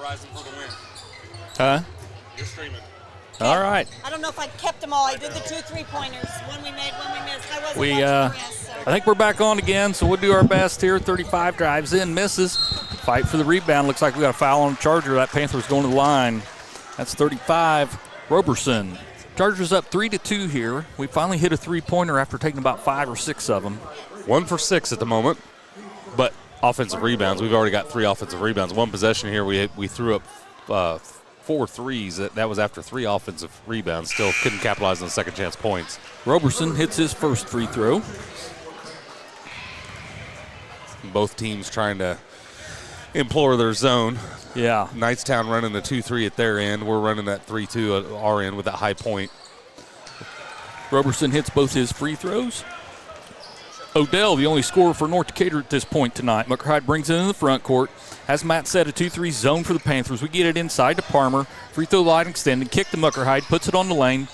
Verizon for the win. Huh? You're streaming. All right. I don't know if I kept them all. I did the 2 3-pointers. One we made, one we missed. I wasn't We, watching the rest, so. I think we're back on again, so we'll do our best here. 35 drives in, misses. Fight for the rebound. Looks like we got a foul on the Charger. That Panther's going to the line. That's 35. Roberson. Chargers up 3-2 here. We finally hit a three-pointer after taking about 5 or 6 of them. 1 for 6 at the moment, but offensive rebounds. We've already got 3 offensive rebounds. One possession here, we threw up 4 threes. That was after 3 offensive rebounds. Still couldn't capitalize on the second chance points. Roberson hits his first free throw. Both teams trying to implore their zone. Yeah. Knightstown running the 2-3 at their end. We're running that 3-2 at our end with that high point. Roberson hits both his free throws. Odell, the only scorer for North Decatur at this point tonight. Mucker-Hyde brings it in the front court. As Matt said, a 2-3 zone for the Panthers. We get it inside to Palmer. Free throw line extended. Kick to Mucker-Hyde. Puts it on the lane.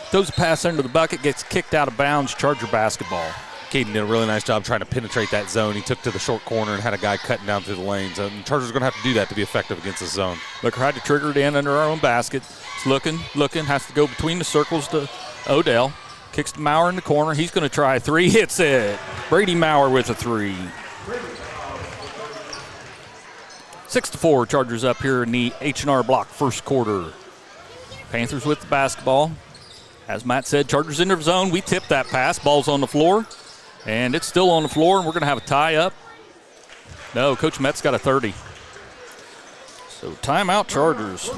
Throws a pass under the bucket. Gets kicked out of bounds. Charger basketball. Caden did a really nice job trying to penetrate that zone. He took to the short corner and had a guy cutting down through the lanes. And Chargers are going to have to do that to be effective against this zone. Mucker-Hyde to trigger it in under our own basket. It's looking, has to go between the circles to Odell. Kicks to Maurer in the corner. He's going to try a 3. Hits it. Brady Maurer with a 3. 6-4, Chargers up here in the H&R Block first quarter. Panthers with the basketball. As Matt said, Chargers in their zone. We tipped that pass. Ball's on the floor. And it's still on the floor, and we're going to have a tie-up. No, Coach Metz got a 30. So timeout, Chargers.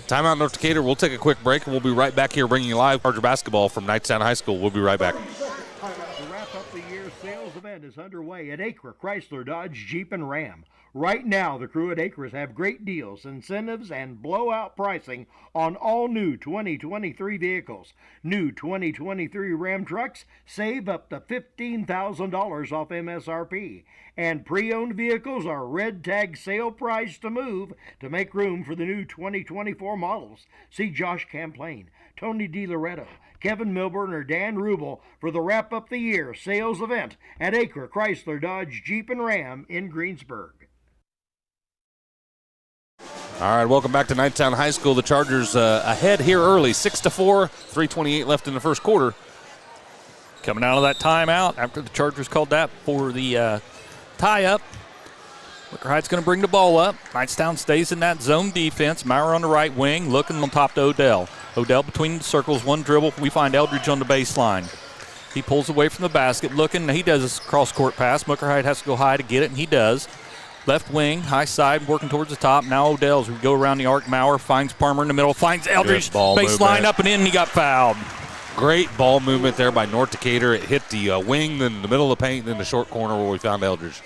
Timeout, North Decatur. We'll take a quick break, and we'll be right back here bringing you live Charger basketball from Knightstown High School. We'll be right back. The wrap-up the year sales event is underway at Acre Chrysler Dodge Jeep and Ram. Right now, the crew at Acres have great deals, incentives, and blowout pricing on all new 2023 vehicles. New 2023 Ram trucks save up to $15,000 off MSRP. And pre-owned vehicles are red tag sale price to move to make room for the new 2024 models. See Josh Camplain, Tony DiLoretto, Kevin Milburn, or Dan Rubel for the wrap-up the year sales event at Acre Chrysler Dodge Jeep and Ram in Greensburg. All right, welcome back to Knightstown High School. The Chargers ahead here early, 6-4, 3:28 left in the first quarter. Coming out of that timeout after the Chargers called that for the tie-up. Mucker-Hyde's going to bring the ball up. Knightstown stays in that zone defense. Maurer on the right wing, looking on top to Odell. Odell between the circles, one dribble. We find Eldridge on the baseline. He pulls away from the basket, looking. He does a cross-court pass. Mucker-Hyde has to go high to get it, and he does. Left wing, high side, working towards the top. Now Odell's. We go around the arc. Maurer finds Palmer in the middle, finds Eldridge. Baseline up and in, and he got fouled. Great ball movement there by North Decatur. It hit the wing, then the middle of the paint, then the short corner where we found Eldridge.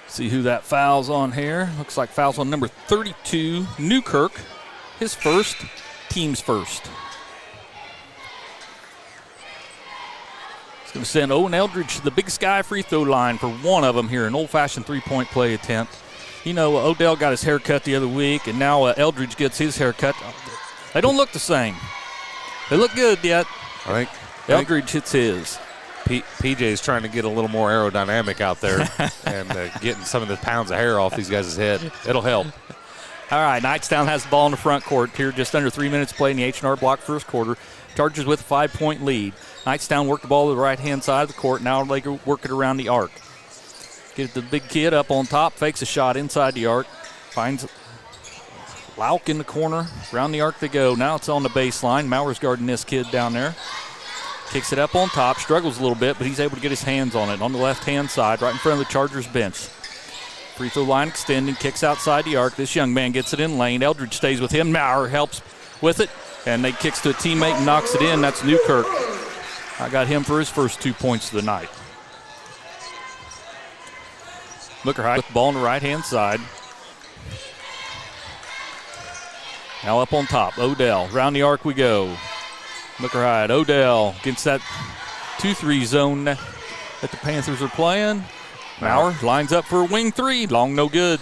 See who that foul's on here. Looks like foul's on number 32, Newkirk. His first, team's first. It's going to send Owen Eldridge to the Big Sky free throw line for one of them here, an old-fashioned three-point play attempt. You know, Odell got his hair cut the other week, and now Eldridge gets his hair cut. They don't look the same. They look good yet. I think Eldridge hits his. PJ's trying to get a little more aerodynamic out there and getting some of the pounds of hair off these guys' head. It'll help. All right, Knightstown has the ball in the front court here. Just under 3 minutes played in the H&R Block first quarter. Chargers with a 5-point lead. Knightstown worked the ball to the right-hand side of the court. Now they work it around the arc. Get the big kid up on top, fakes a shot inside the arc. Finds Lauk in the corner. Around the arc they go. Now it's on the baseline. Maurer's guarding this kid down there. Kicks it up on top, struggles a little bit, but he's able to get his hands on it on the left-hand side, right in front of the Chargers bench. Free throw line extending, kicks outside the arc. This young man gets it in lane. Eldridge stays with him. Maurer helps with it, and they kicks to a teammate and knocks it in. That's Newkirk. I got him for his first 2 points of the night. Mucker-Hyde with the ball on the right-hand side. Now up on top, Odell. Round the arc we go. Mucker-Hyde, Odell against that 2-3 zone that the Panthers are playing. Maurer lines up for a wing 3. Long, no good.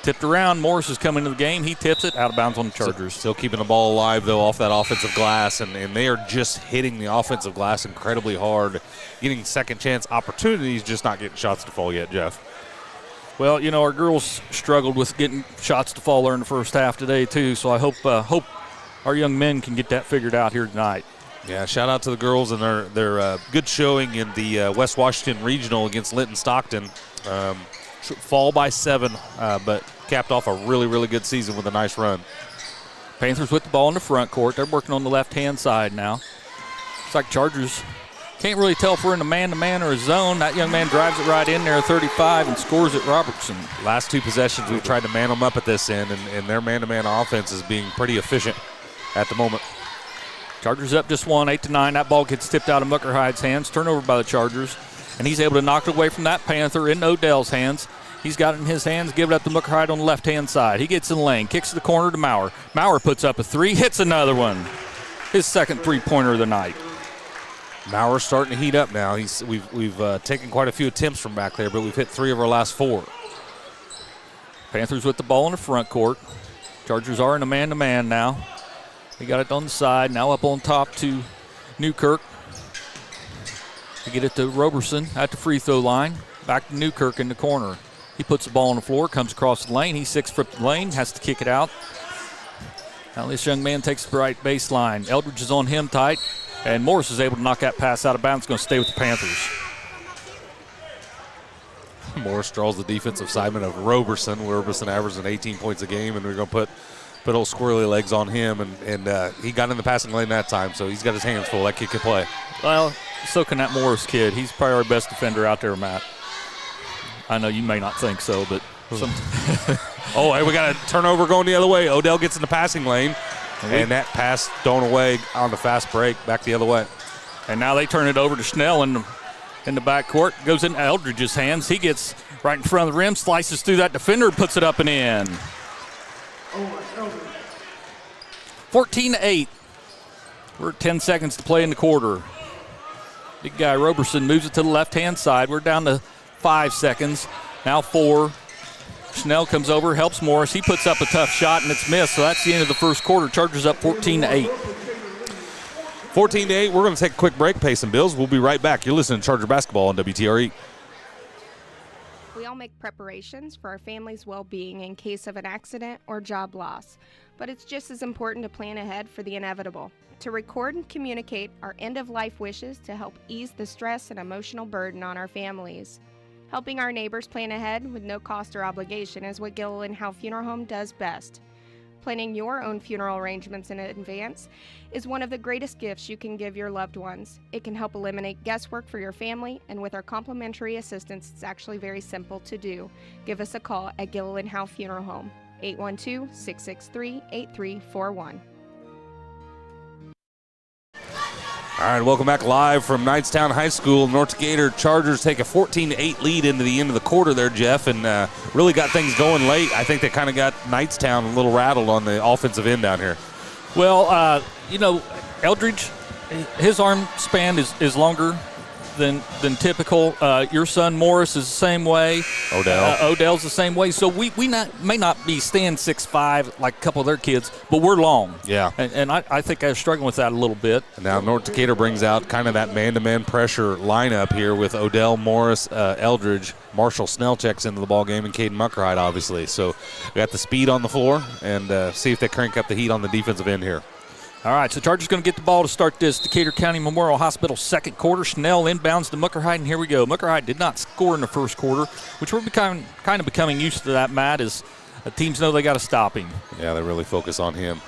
Tipped around. Morris is coming to the game. He tips it out of bounds on the Chargers. Still keeping the ball alive, though, off that offensive glass, and they are just hitting the offensive glass incredibly hard, getting second chance opportunities, just not getting shots to fall yet, Jeff. Well, you know, our girls struggled with getting shots to fall there in the first half today, too, so I hope our young men can get that figured out here tonight. Yeah, shout out to the girls and their good showing in the West Washington Regional against Linton Stockton. Fall by 7, but capped off a really, really good season with a nice run. Panthers with the ball in the front court. They're working on the left-hand side now. It's like Chargers can't really tell if we're in a man-to-man or a zone. That young man drives it right in there, 35, and scores it, Robertson. Last 2 possessions, we've tried to man them up at this end, and their man-to-man offense is being pretty efficient at the moment. Chargers up just 1, 8-9. That ball gets tipped out of Muckerhide's hands, turnover by the Chargers, and he's able to knock it away from that Panther in Odell's hands. He's got it in his hands, give it up to Muckerhide on the left-hand side. He gets in the lane, kicks to the corner to Maurer. Maurer puts up a 3, hits another one. His second three-pointer of the night. Mauer's starting to heat up now. We've taken quite a few attempts from back there, but we've hit 3 of our last 4. Panthers with the ball in the front court. Chargers are in a man-to-man now. They got it on the side, now up on top to Newkirk. They get it to Roberson at the free throw line. Back to Newkirk in the corner. He puts the ball on the floor, comes across the lane. He's 6 foot the lane, has to kick it out. Now this young man takes the right baseline. Eldridge is on him tight, and Morris is able to knock that pass out of bounds. Going to stay with the Panthers. Morris draws the defensive assignment of Roberson. Roberson averaging 18 points a game, and we're going to put old squirrely legs on him, and he got in the passing lane that time, so he's got his hands full. That kid can play. Well, so can that Morris kid. He's probably our best defender out there, Matt. I know you may not think so, but oh, hey, we got a turnover going the other way. Odell gets in the passing lane, and that pass thrown away on the fast break back the other way. And now they turn it over to Schnell in the backcourt. Goes into Eldridge's hands. He gets right in front of the rim, slices through that defender, puts it up and in. 14-8. We're at 10 seconds to play in the quarter. Big guy Roberson moves it to the left-hand side. We're down to 5 seconds. Now 4. Schnell comes over, helps Morris. He puts up a tough shot, and it's missed. So that's the end of the first quarter. Chargers up 14-8. 14-8. We're going to take a quick break, pay some bills. We'll be right back. You're listening to Charger Basketball on WTRE. We all make preparations for our family's well-being in case of an accident or job loss. But it's just as important to plan ahead for the inevitable. To record and communicate our end-of-life wishes to help ease the stress and emotional burden on our families. Helping our neighbors plan ahead with no cost or obligation is what Gilliland Howe Funeral Home does best. Planning your own funeral arrangements in advance is one of the greatest gifts you can give your loved ones. It can help eliminate guesswork for your family, and with our complimentary assistance, it's actually very simple to do. Give us a call at Gilliland Howe Funeral Home, 812-663-8341. All right, welcome back live from Knightstown High School. North Decatur Chargers take a 14-8 lead into the end of the quarter there, Jeff, and really got things going late. I think they kind of got Knightstown a little rattled on the offensive end down here. Well, Eldridge, his arm span is longer than typical. Your son Morris is the same way. Odell's the same way. So we may not be staying 6'5" like a couple of their kids, but we're long. Yeah. And I think I was struggling with that a little bit. Now North Decatur brings out kind of that man-to-man pressure lineup here with Odell, Morris, Eldridge, Marshall Snell checks into the ball game, and Caden Muckerhide, obviously. So we got the speed on the floor, and see if they crank up the heat on the defensive end here. All right, so Chargers going to get the ball to start this Decatur County Memorial Hospital second quarter. Schnell inbounds to Muckerhide, and here we go. Muckerhide did not score in the first quarter, which we're kind of becoming used to that, Matt, as teams know they got to stop him. Yeah, they really focus on him.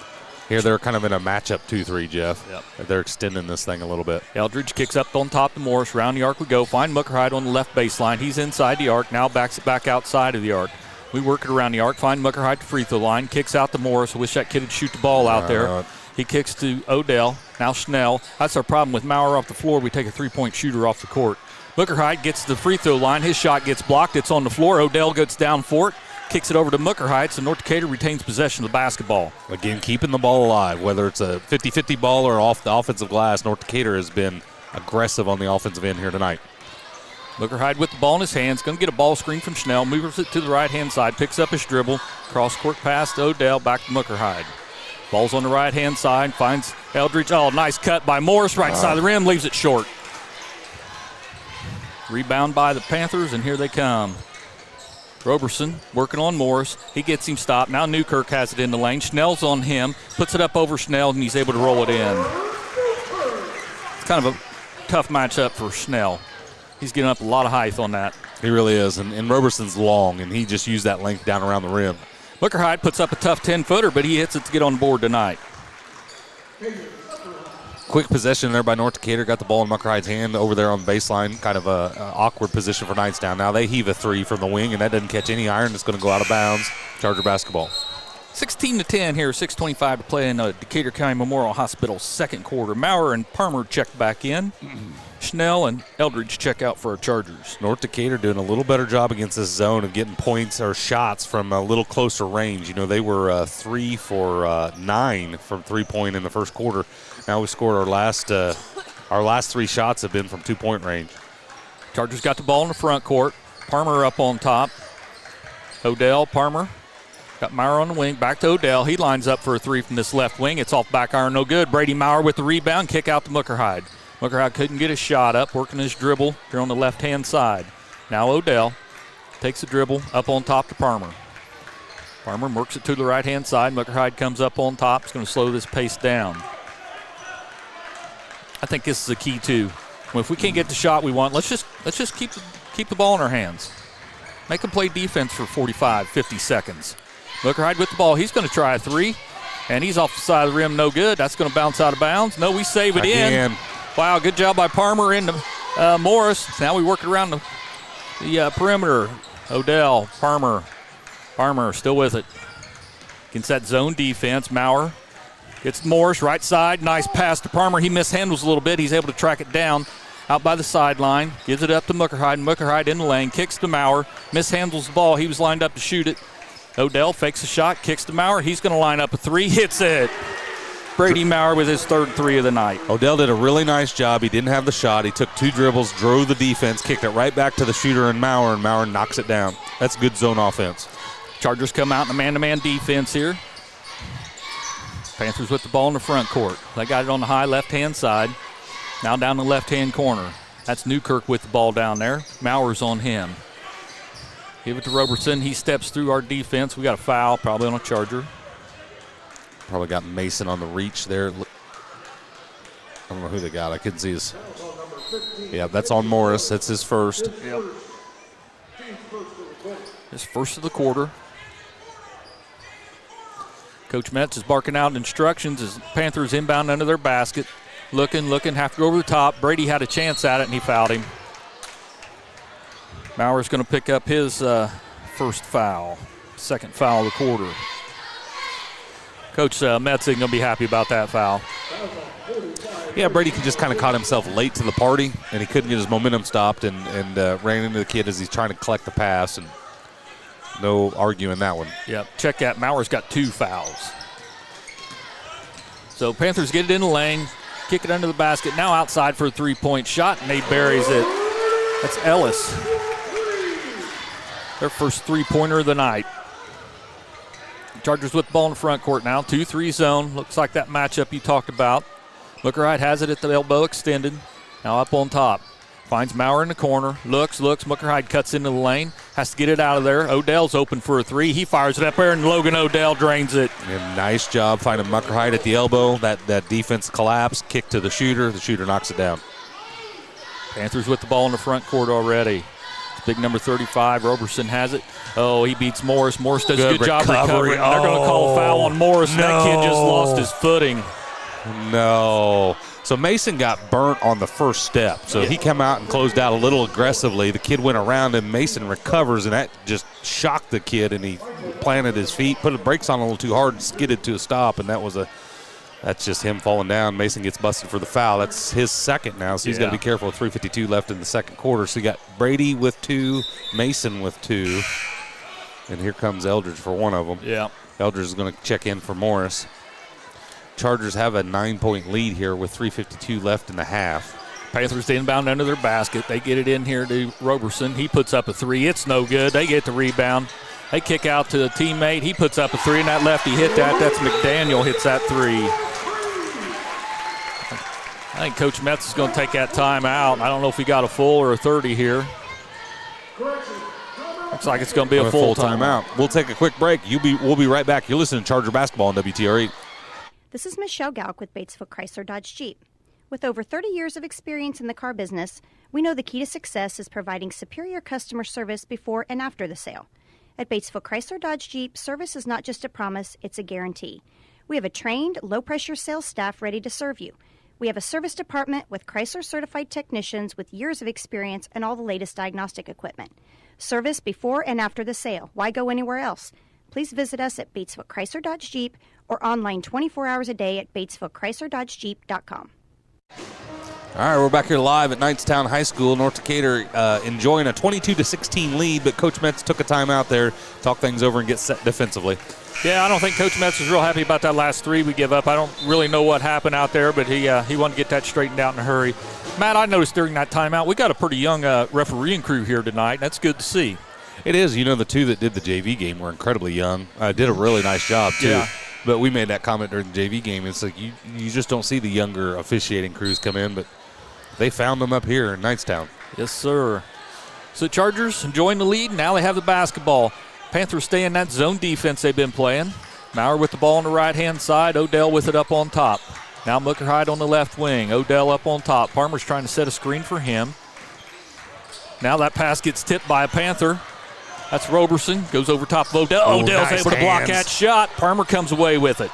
Here they're kind of in a matchup 2-3, Jeff. Yep. They're extending this thing a little bit. Eldridge kicks up on top to Morris. Round the arc we go. Find Muckerhide on the left baseline. He's inside the arc, now backs it back outside of the arc. We work it around the arc. Find Muckerhide at the free throw line. Kicks out to Morris. I wish that kid would shoot the ball out there. He kicks to Odell. Now Schnell. That's our problem with Maurer off the floor. We take a three-point shooter off the court. Muckerhide gets to the free throw line. His shot gets blocked. It's on the floor. Odell gets down for it. Kicks it over to Muckerhide, so North Decatur retains possession of the basketball. Again, keeping the ball alive, whether it's a 50-50 ball or off the offensive glass. North Decatur has been aggressive on the offensive end here tonight. Muckerhide with the ball in his hands. Going to get a ball screen from Schnell. Moves it to the right-hand side. Picks up his dribble. Cross-court pass to Odell. Back to Muckerhide. Ball's on the right-hand side. Finds Eldridge. Oh, nice cut by Morris. Right side of the rim. Leaves it short. Rebound by the Panthers, and here they come. Roberson working on Morris. He gets him stopped. Now Newkirk has it in the lane. Schnell's on him. Puts it up over Schnell, and he's able to roll it in. It's kind of a tough matchup for Schnell. He's getting up a lot of height on that. He really is, and Roberson's long, and he just used that length down around the rim. Muckerhide puts up a tough 10-footer, but he hits it to get on board tonight. Quick possession there by North Decatur. Got the ball in Muckerhide's hand over there on the baseline. Kind of a awkward position for Knightstown. Now they heave a three from the wing, and that doesn't catch any iron. It's going to go out of bounds. Charger basketball. 16-10 here, 6:25 to play in Decatur County Memorial Hospital second quarter. Maurer and Palmer check back in. Schnell and Eldridge check out for our Chargers. North Decatur doing a little better job against this zone of getting points or shots from a little closer range. You know, they were 3 for 9 from three-point in the first quarter. Now we scored our last 3 shots have been from 2-point range. Chargers got the ball in the front court. Palmer up on top. Odell, Palmer. Got Maurer on the wing. Back to Odell. He lines up for a three from this left wing. It's off back iron, no good. Brady Maurer with the rebound. Kick out to Muckerhide. Muckerhide couldn't get his shot up. Working his dribble here on the left-hand side. Now Odell takes the dribble up on top to Palmer. Palmer works it to the right-hand side. Muckerhide comes up on top. It's going to slow this pace down. I think this is the key too. Well, if we can't get the shot we want, let's just keep the ball in our hands. Make them play defense for 45, 50 seconds. Muckerhide with the ball. He's going to try a three, and he's off the side of the rim. No good. That's going to bounce out of bounds. No, we save it in. Wow, good job by Palmer into Morris. Now we work it around the perimeter. Odell, Palmer still with it. Against that zone defense, Maurer gets Morris right side. Nice pass to Palmer. He mishandles a little bit. He's able to track it down out by the sideline. Gives it up to Muckerhide. Muckerhide in the lane. Kicks to Maurer. Mishandles the ball. He was lined up to shoot it. Odell fakes a shot. Kicks to Maurer. He's going to line up a three. Hits it. Brady Maurer with his third three of the night. Odell did a really nice job. He didn't have the shot. He took 2 dribbles, drove the defense, kicked it right back to the shooter and Maurer knocks it down. That's good zone offense. Chargers come out in a man-to-man defense here. Panthers with the ball in the front court. They got it on the high left-hand side. Now down the left-hand corner. That's Newkirk with the ball down there. Maurer's on him. Give it to Roberson. He steps through our defense. We got a foul, probably on a Charger. Probably got Mason on the reach there. I don't know who they got. I couldn't see his. Yeah, that's on Morris. That's his first. Yep. His first of the quarter. Coach Metz is barking out instructions as Panthers inbound under their basket. Looking, have to go over the top. Brady had a chance at it, and he fouled him. Maurer's going to pick up his first foul. Second foul of the quarter. Coach Metz isn't going to be happy about that foul. Yeah, Brady just kind of caught himself late to the party, and he couldn't get his momentum stopped and ran into the kid as he's trying to collect the pass, and no arguing that one. Yep, check that. Maurer's got 2 fouls. So Panthers get it in the lane, kick it under the basket. Now outside for a three-point shot, and he buries it. That's Ellis. Their first three-pointer of the night. Chargers with the ball in the front court now. 2-3 zone. Looks like that matchup you talked about. Muckerhide has it at the elbow extended. Now up on top. Finds Maurer in the corner. Looks. Muckerhide cuts into the lane. Has to get it out of there. Odell's open for a three. He fires it up there, and Logan Odell drains it. And nice job finding Muckerhide at the elbow. That defense collapsed. Kick to the shooter. The shooter knocks it down. Panthers with the ball in the front court already. Big number 35, Roberson has it. Oh, he beats Morris. Morris does a good job recovering. They're going to call a foul on Morris. No. That kid just lost his footing. No. So Mason got burnt on the first step. So he came out and closed out a little aggressively. The kid went around him. Mason recovers, and that just shocked the kid, and he planted his feet, put the brakes on a little too hard, and skidded to a stop, and that's just him falling down. Mason gets busted for the foul. That's his second now, so he's got to be careful with 3:52 left in the second quarter. So you got Brady with 2, Mason with 2, and here comes Eldridge for one of them. Yeah. Eldridge is going to check in for Morris. Chargers have a 9-point lead here with 3:52 left in the half. Panthers inbound under their basket. They get it in here to Roberson. He puts up a three. It's no good. They get the rebound. They kick out to a teammate. He puts up a three, and that lefty hit that. That's McDaniel hits that three. I think Coach Metz is going to take that time out. I don't know if he got a full or a 30 here. Looks like it's going to be a full timeout. We'll take a quick break. We'll be right back. You're listening to Charger Basketball on WTRE. This is Michelle Galk with Batesville Chrysler Dodge Jeep. With over 30 years of experience in the car business, we know the key to success is providing superior customer service before and after the sale. At Batesville Chrysler Dodge Jeep, service is not just a promise, it's a guarantee. We have a trained, low-pressure sales staff ready to serve you. We have a service department with Chrysler-certified technicians with years of experience and all the latest diagnostic equipment. Service before and after the sale. Why go anywhere else? Please visit us at Batesville Chrysler Dodge Jeep or online 24 hours a day at BatesvilleChryslerDodgeJeep.com. All right, we're back here live at Knightstown High School. North Decatur enjoying a 22-16 lead, but Coach Metz took a timeout there, talk things over, and get set defensively. Yeah, I don't think Coach Metz was real happy about that last three we give up. I don't really know what happened out there, but he wanted to get that straightened out in a hurry. Matt, I noticed during that timeout, we got a pretty young refereeing crew here tonight. That's good to see. It is. You know, the two that did the JV game were incredibly young. Did a really nice job, too. Yeah. But we made that comment during the JV game. It's like you just don't see the younger officiating crews come in, but they found them up here in Knightstown. Yes, sir. So Chargers enjoying the lead. Now they have the basketball. Panthers stay in that zone defense they've been playing. Maurer with the ball on the right-hand side. Odell with it up on top. Now Muckerhide on the left wing. Odell up on top. Parmer's trying to set a screen for him. Now that pass gets tipped by a Panther. That's Roberson. Goes over top of Odell. Odell's nice able to block hands. that shot. Parmer comes away with it.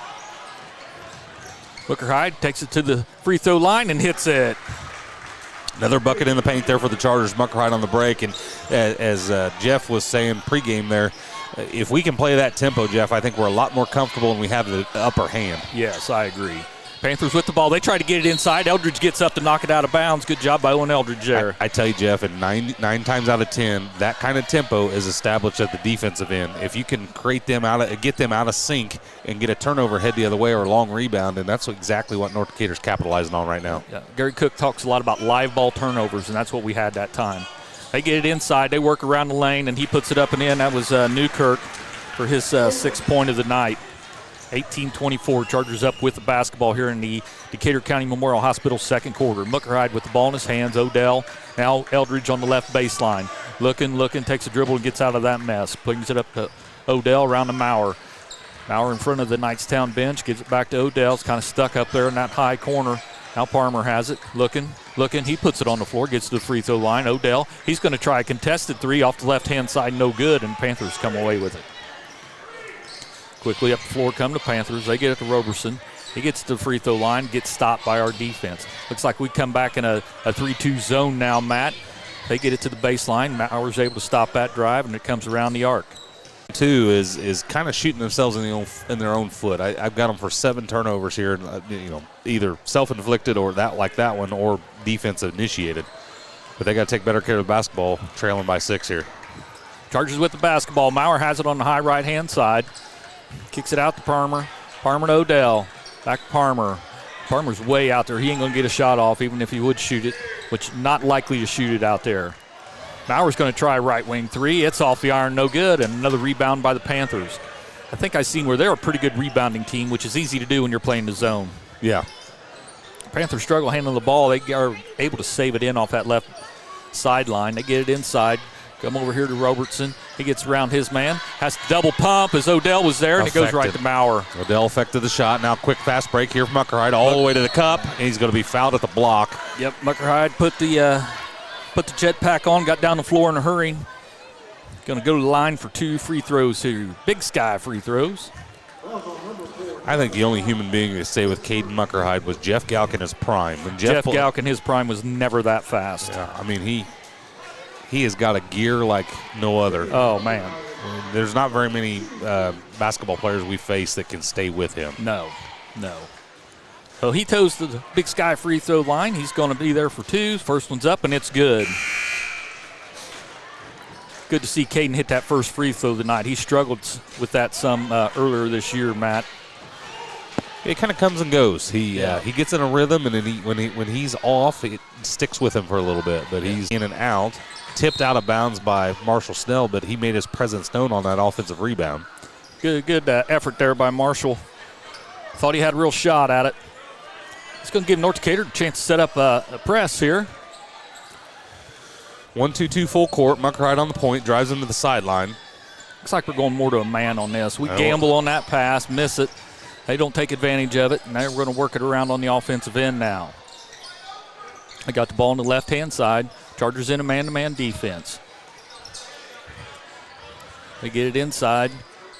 Muckerhide takes it to the free throw line and hits it. Another bucket in the paint there for the Chargers. Muckerhide on the break. And as Jeff was saying pregame there, if we can play that tempo, Jeff, I think we're a lot more comfortable and we have the upper hand. Yes, I agree. Panthers with the ball. They try to get it inside. Eldridge gets up to knock it out of bounds. Good job by Owen Eldridge there. I tell you, Jeff, and nine times out of 10, that kind of tempo is established at the defensive end. If you can get them out of sync and get a turnover head the other way or a long rebound, and that's exactly what North Decatur's capitalizing on right now. Yeah, Gary Cook talks a lot about live ball turnovers, and that's what we had that time. They get it inside. They work around the lane, and he puts it up and in. That was Newkirk for his sixth point of the night. 18-24, Chargers up with the basketball here in the Decatur County Memorial Hospital second quarter. Muckerhide with the ball in his hands. Odell, now Eldridge on the left baseline. Looking, takes a dribble and gets out of that mess. Brings it up to Odell around to Maurer. Maurer in front of the Knightstown bench, gives it back to Odell. It's kind of stuck up there in that high corner. Now Parmer has it. Looking. He puts it on the floor, gets to the free throw line. Odell, he's going to try a contested three off the left-hand side, no good, and Panthers come away with it. Quickly up the floor come the Panthers. They get it to Roberson. He gets to the free throw line, gets stopped by our defense. Looks like we come back in a 3-2 zone now, Matt. They get it to the baseline. Maurer's able to stop that drive, and it comes around the arc. Two is kind of shooting themselves in their own foot. I've got them for 7 turnovers here, either self-inflicted or that one, or defense initiated. But they got to take better care of the basketball, trailing by 6 here. Chargers with the basketball. Maurer has it on the high right-hand side. Kicks it out to Parmer. Parmer to Odell. Back to Parmer. Parmer's way out there. He ain't going to get a shot off even if he would shoot it, which not likely to shoot it out there. Maurer's going to try right wing three. It's off the iron, no good, and another rebound by the Panthers. I think I've seen where they're a pretty good rebounding team, which is easy to do when you're playing the zone. Yeah. Panthers struggle handling the ball. They are able to save it in off that left sideline. They get it inside. Come over here to Robertson. He gets around his man. Has to double pump as Odell was there, and it goes right to Maurer. Odell affected the shot. Now quick fast break here from Muckerhide all the way to the cup, and he's going to be fouled at the block. Yep, Muckerhide put the jetpack on, got down the floor in a hurry. Going to go to the line for 2 free throws here. Big Sky free throws. I think the only human being to stay with Caden Muckerhide was Jeff Galk in his prime. When Jeff Galk in his prime was never that fast. Yeah, I mean, he has got a gear like no other. Oh, man. There's not very many basketball players we face that can stay with him. No. So he toes the Big Sky free throw line. He's going to be there for 2. First one's up, and it's good. Good to see Caden hit that first free throw tonight. He struggled with that some earlier this year, Matt. It kind of comes and goes. He gets in a rhythm, and then when he's off, it sticks with him for a little bit. But he's in and out. Tipped out of bounds by Marshall Snell, but he made his presence known on that offensive rebound. Good effort there by Marshall. Thought he had a real shot at it. It's going to give North Decatur a chance to set up a press here. 1-2-2 full court. Muckerhide on the point, drives him to the sideline. Looks like we're going more to a man on this. We gamble on that pass, miss it. They don't take advantage of it, and now we're going to work it around on the offensive end now. They got the ball on the left-hand side. Chargers in a man-to-man defense. They get it inside.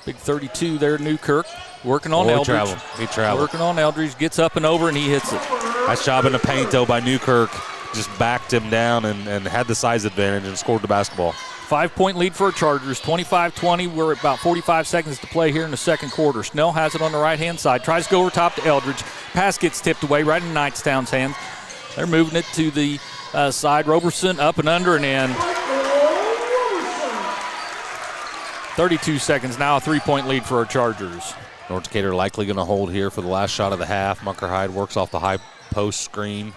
Big 32 there, Newkirk. Working on Eldridge. He traveled. Working on Eldridge. Gets up and over, and he hits it. Nice job in the paint, though, by Newkirk. Just backed him down and had the size advantage and scored the basketball. 5-point lead for our Chargers, 25-20. We're at about 45 seconds to play here in the second quarter. Snell has it on the right-hand side. Tries to go over top to Eldridge. Pass gets tipped away right in Knightstown's hands. They're moving it to the side. Roberson up and under and in. 32 seconds now, a 3-point lead for our Chargers. North Decatur likely going to hold here for the last shot of the half. Muckerhide works off the high post screen.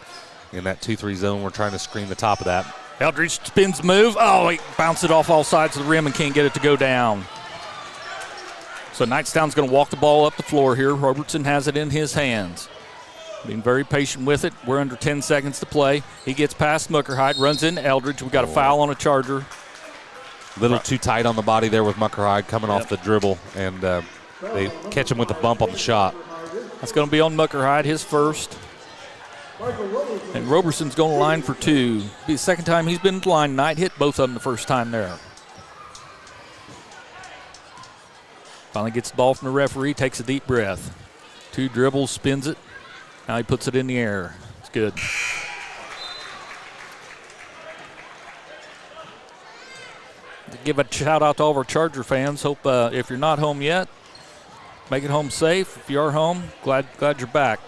In that 2-3 zone, we're trying to screen the top of that. Eldridge spins move. Oh, he bounced it off all sides of the rim and can't get it to go down. So Knightstown's going to walk the ball up the floor here. Robertson has it in his hands. Being very patient with it. We're under 10 seconds to play. He gets past Muckerhide, runs into Eldridge. We got a foul on a Charger. A little too tight on the body there with Muckerhide coming off the dribble, and they catch him with a bump on the shot. That's going to be on Muckerhide, his first. And Roberson's going to line for two. Be the second time he's been to line tonight. Hit both of them the first time there. Finally gets the ball from the referee, takes a deep breath. 2 dribbles, spins it. Now he puts it in the air. It's good. Give a shout out to all of our Charger fans. Hope if you're not home yet, make it home safe. If you are home, glad you're back.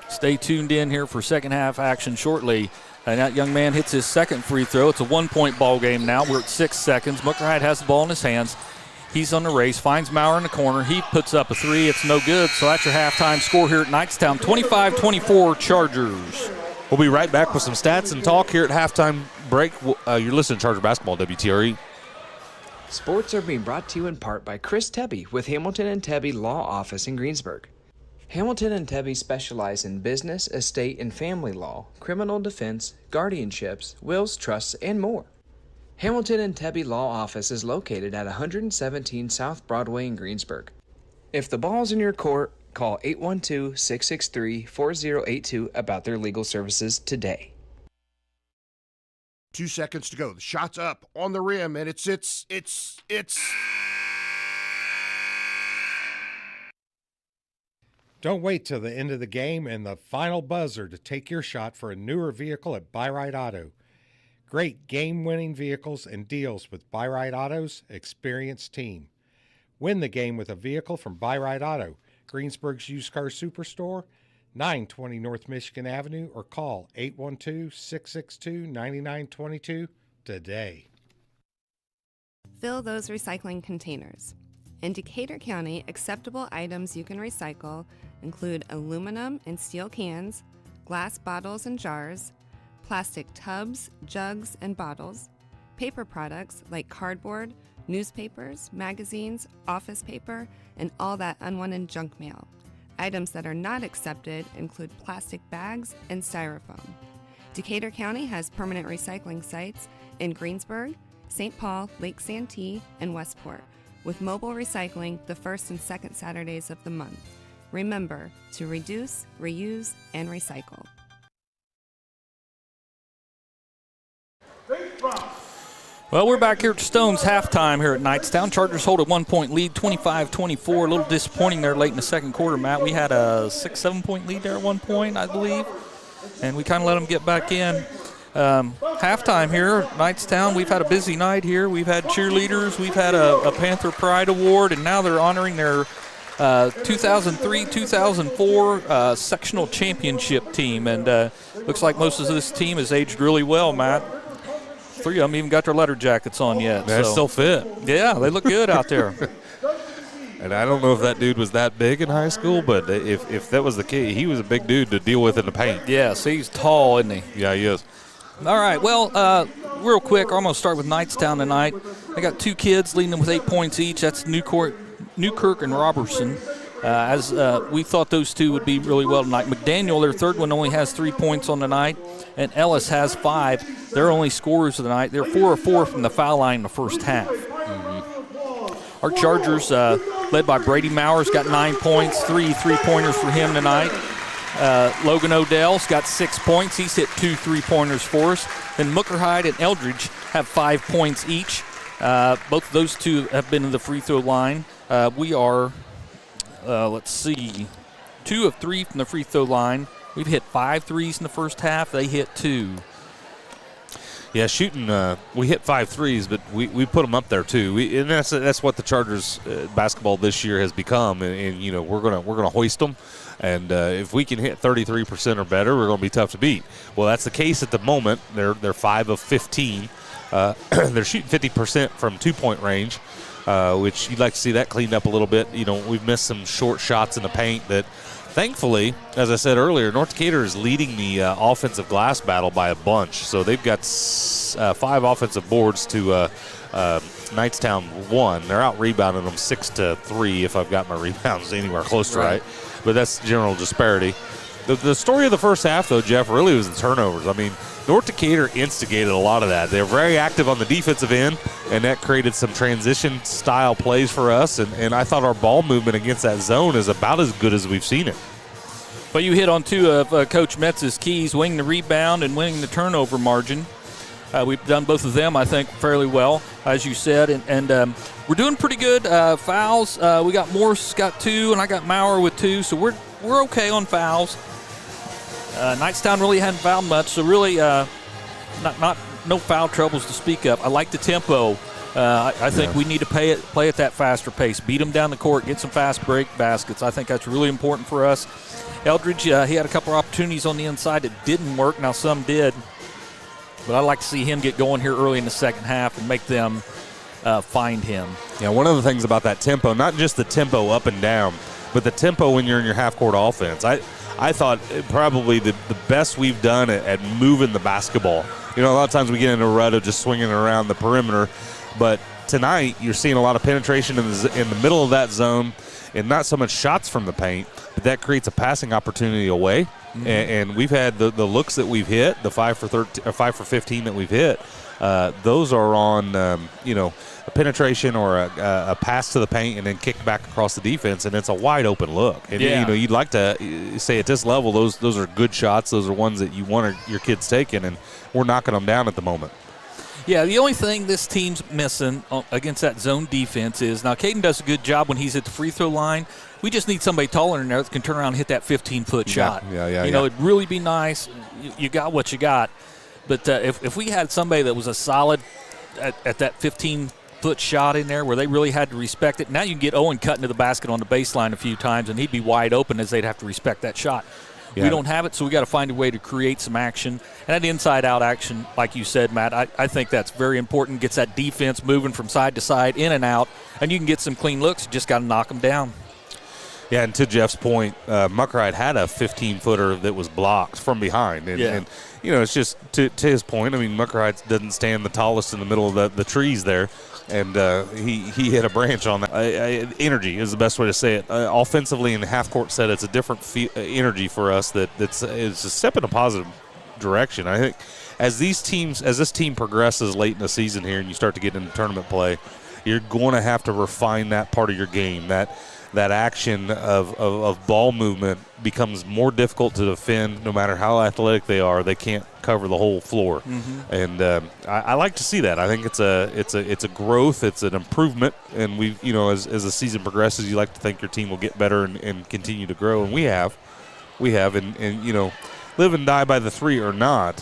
Stay tuned in here for second half action shortly. And that young man hits his second free throw. It's a 1-point ball game now. We're at 6 seconds. Muckerhide has the ball in his hands. He's on the race, finds Maurer in the corner. He puts up a 3. It's no good. So that's your halftime score here at Knightstown, 25-24 Chargers. We'll be right back with some stats and talk here at halftime break. You're listening to Charger Basketball, WTRE. Sports are being brought to you in part by Chris Tebby with Hamilton and Tebby Law Office in Greensburg. Hamilton and Tebby specialize in business, estate, and family law, criminal defense, guardianships, wills, trusts, and more. Hamilton and Tebby Law Office is located at 117 South Broadway in Greensburg. If the ball's in your court, call 812-663-4082 about their legal services today. 2 seconds to go. The shot's up on the rim, and it's. Don't wait till the end of the game and the final buzzer to take your shot for a newer vehicle at Buy Right Auto. Great game-winning vehicles and deals with Buy Right Auto's experienced team. Win the game with a vehicle from Buy Right Auto, Greensburg's used car superstore, 920 North Michigan Avenue, or call 812-662-9922 today. Fill those recycling containers. In Decatur County, acceptable items you can recycle include aluminum and steel cans, glass bottles and jars, plastic tubs, jugs, and bottles, paper products like cardboard, newspapers, magazines, office paper, and all that unwanted junk mail. Items that are not accepted include plastic bags and styrofoam. Decatur County has permanent recycling sites in Greensburg, St. Paul, Lake Santee, and Westport, with mobile recycling the first and second Saturdays of the month. Remember to reduce, reuse, and recycle. Well, we're back here at Stone's halftime here at Knightstown. Chargers hold a 1-point lead, 25-24. A little disappointing there late in the second quarter, Matt. We had a 6-7-point lead there at one point, I believe, and we kind of let them get back in. Halftime here at Knightstown, we've had a busy night here. We've had cheerleaders. We've had a Panther Pride Award, and now they're honoring their 2003-2004 sectional championship team. And looks like most of this team has aged really well, Matt. 3 of them even got their letter jackets on yet. They still fit. Yeah, they look good out there. And I don't know if that dude was that big in high school, but if that was the key, he was a big dude to deal with in the paint. Yes, he's tall, isn't he? Yeah, he is. All right, well, real quick, I'm going to start with Knightstown tonight. They got 2 kids leading them with 8 points each. That's Newkirk and Robertson. as we thought those two would be really well tonight. McDaniel, their third one, only has 3 points on the night, and Ellis has 5. They're only scorers of the night. They're 4 of 4 from the foul line in the first half. Our Chargers, led by Brady Mowers, got 9 points, 3 3-pointers for him tonight. Logan Odell's got 6 points. He's hit 2 3-pointers for us. Then Muckerhide and Eldridge have 5 points each. Both of those two have been in the free throw line. We are, 2 of 3 from the free throw line. We've hit 5 threes in the first half. They hit 2. Yeah, shooting. We hit 5 threes, but we put them up there too. And that's what the Chargers basketball this year has become. And you know we're gonna hoist them. And if we can hit 33% or better, we're going to be tough to beat. Well, that's the case at the moment. They're 5 of 15. They're shooting 50% from 2-point range, which you'd like to see that cleaned up a little bit. You know, we've missed some short shots in the paint that, thankfully, as I said earlier, North Decatur is leading the offensive glass battle by a bunch. So they've got 5 offensive boards to Knightstown 1. They're out rebounding them 6-3 if I've got my rebounds anywhere close to right. But that's general disparity. The story of the first half, though, Jeff, really was the turnovers. I mean, North Decatur instigated a lot of that. They were very active on the defensive end, and that created some transition-style plays for us. And I thought our ball movement against that zone is about as good as we've seen it. But you hit on 2 of Coach Metz's keys, winning the rebound and winning the turnover margin. We've done both of them, I think, fairly well, as you said. And we're doing pretty good. Fouls, we got Morse got 2, and I got Maurer with 2. So we're okay on fouls. Knightstown really hadn't fouled much, so really no foul troubles to speak of. I like the tempo. I think we need to play at that faster pace. Beat them down the court, get some fast break baskets. I think that's really important for us. Eldridge, he had a couple opportunities on the inside that didn't work. Now some did. But I'd like to see him get going here early in the second half and make them find him. Yeah, one of the things about that tempo, not just the tempo up and down, but the tempo when you're in your half-court offense. I thought probably the best we've done at moving the basketball. You know, a lot of times we get into a rut of just swinging around the perimeter, but tonight you're seeing a lot of penetration in the middle of that zone and not so much shots from the paint, but that creates a passing opportunity away. Mm-hmm. And we've had the looks that we've hit, the 5 for 15 that we've hit. Those are on a penetration or a pass to the paint and then kick back across the defense, and it's a wide open look. And you'd like to say at this level those are good shots. Those are ones that you want your kids taking, and we're knocking them down at the moment. Yeah, the only thing this team's missing against that zone defense is, now Caden does a good job when he's at the free throw line. We just need somebody taller in there that can turn around and hit that 15-foot shot. It'd really be nice. You got what you got. But if we had somebody that was a solid at that 15-foot shot in there where they really had to respect it, now you can get Owen cutting to the basket on the baseline a few times, and he'd be wide open as they'd have to respect that shot. Yeah. We don't have it, so we got to find a way to create some action. And that inside-out action, like you said, Matt, I think that's very important. Gets that defense moving from side to side, in and out, and you can get some clean looks. You just got to knock them down. Yeah, and to Jeff's point, Muckerhide had a 15-footer that was blocked from behind. And it's just to his point, I mean, Muckerhide doesn't stand the tallest in the middle of the trees there. And he hit a branch on that. Energy is the best way to say it. Offensively in the half-court set, it's a different energy for us it's a step in a positive direction. I think as this team progresses late in the season here and you start to get into tournament play, you're going to have to refine that part of your game. That action of ball movement becomes more difficult to defend no matter how athletic they are. They can't cover the whole floor. Mm-hmm. And I like to see that. I think it's a growth, it's an improvement, and as the season progresses, you like to think your team will get better and continue to grow, and we have and live and die by the three or not,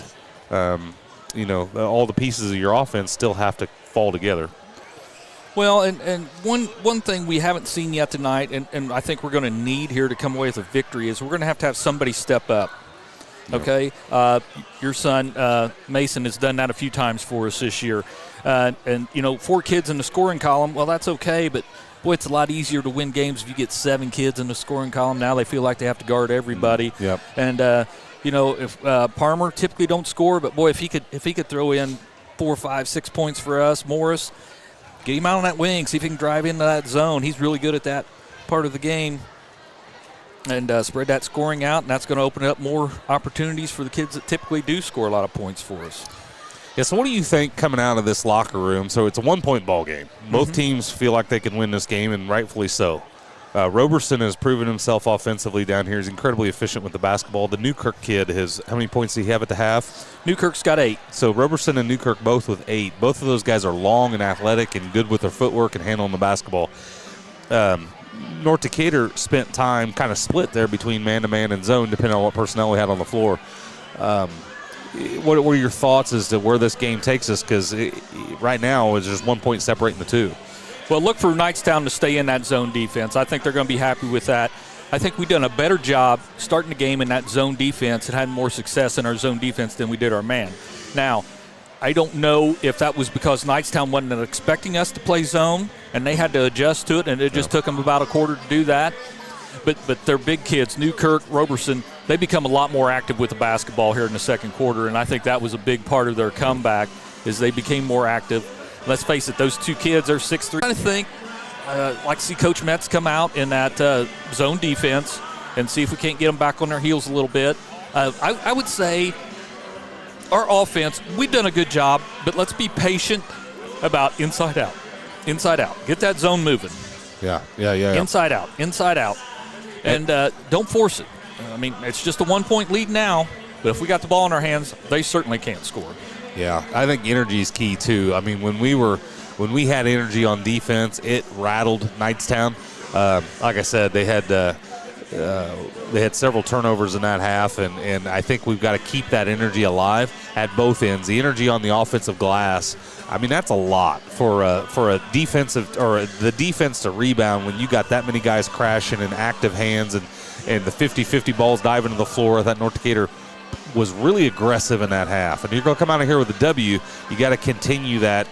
all the pieces of your offense still have to fall together. Well, and one thing we haven't seen yet tonight, and I think we're going to need here to come away with a victory, is we're going to have somebody step up. Okay? Your son, Mason, has done that a few times for us this year. And 4 kids in the scoring column, well, that's okay, but, boy, it's a lot easier to win games if you get 7 kids in the scoring column. Now they feel like they have to guard everybody. Yep. And, if Parmer typically don't score, but, boy, if he could throw in 4, 5, 6 points for us, Morris – get him out on that wing, see if he can drive into that zone. He's really good at that part of the game. and spread that scoring out, and that's going to open up more opportunities for the kids that typically do score a lot of points for us. Yeah, so what do you think coming out of this locker room? So it's a one-point ball game. Both teams feel like they can win this game, and rightfully so. Roberson has proven himself offensively down here. He's incredibly efficient with the basketball. The Newkirk kid how many points did he have at the half? Newkirk's got 8. So Roberson and Newkirk both with 8. Both of those guys are long and athletic and good with their footwork and handling the basketball. North Decatur spent time kind of split there between man-to-man and zone, depending on what personnel we had on the floor. What are your thoughts as to where this game takes us? Because right now it's just 1 point separating the two. Well, look for Knightstown to stay in that zone defense. I think they're going to be happy with that. I think we've done a better job starting the game in that zone defense and had more success in our zone defense than we did our man. Now, I don't know if that was because Knightstown wasn't expecting us to play zone and they had to adjust to it, and it just took them about a quarter to do that. But they're big kids. Newkirk, Roberson, they become a lot more active with the basketball here in the second quarter, and I think that was a big part of their comeback is they became more active. Let's face it, those two kids are 6'3". I think like to see Coach Metz come out in that zone defense and see if we can't get them back on their heels a little bit. I would say our offense, we've done a good job, but let's be patient about inside out. Inside out. Get that zone moving. Yeah. Inside out. And don't force it. I mean, it's just a 1 point lead now, but if we got the ball in our hands, they certainly can't score. Yeah, I think energy is key too. I mean, when we had energy on defense, it rattled Knightstown. Like I said, they had several turnovers in that half, and I think we've got to keep that energy alive at both ends. The energy on the offensive glass, I mean, that's a lot for a defensive or the defense to rebound when you got that many guys crashing and active hands and the 50-50 balls diving to the floor. I thought North Decatur was really aggressive in that half, and you're going to come out of here with a W. You got to continue that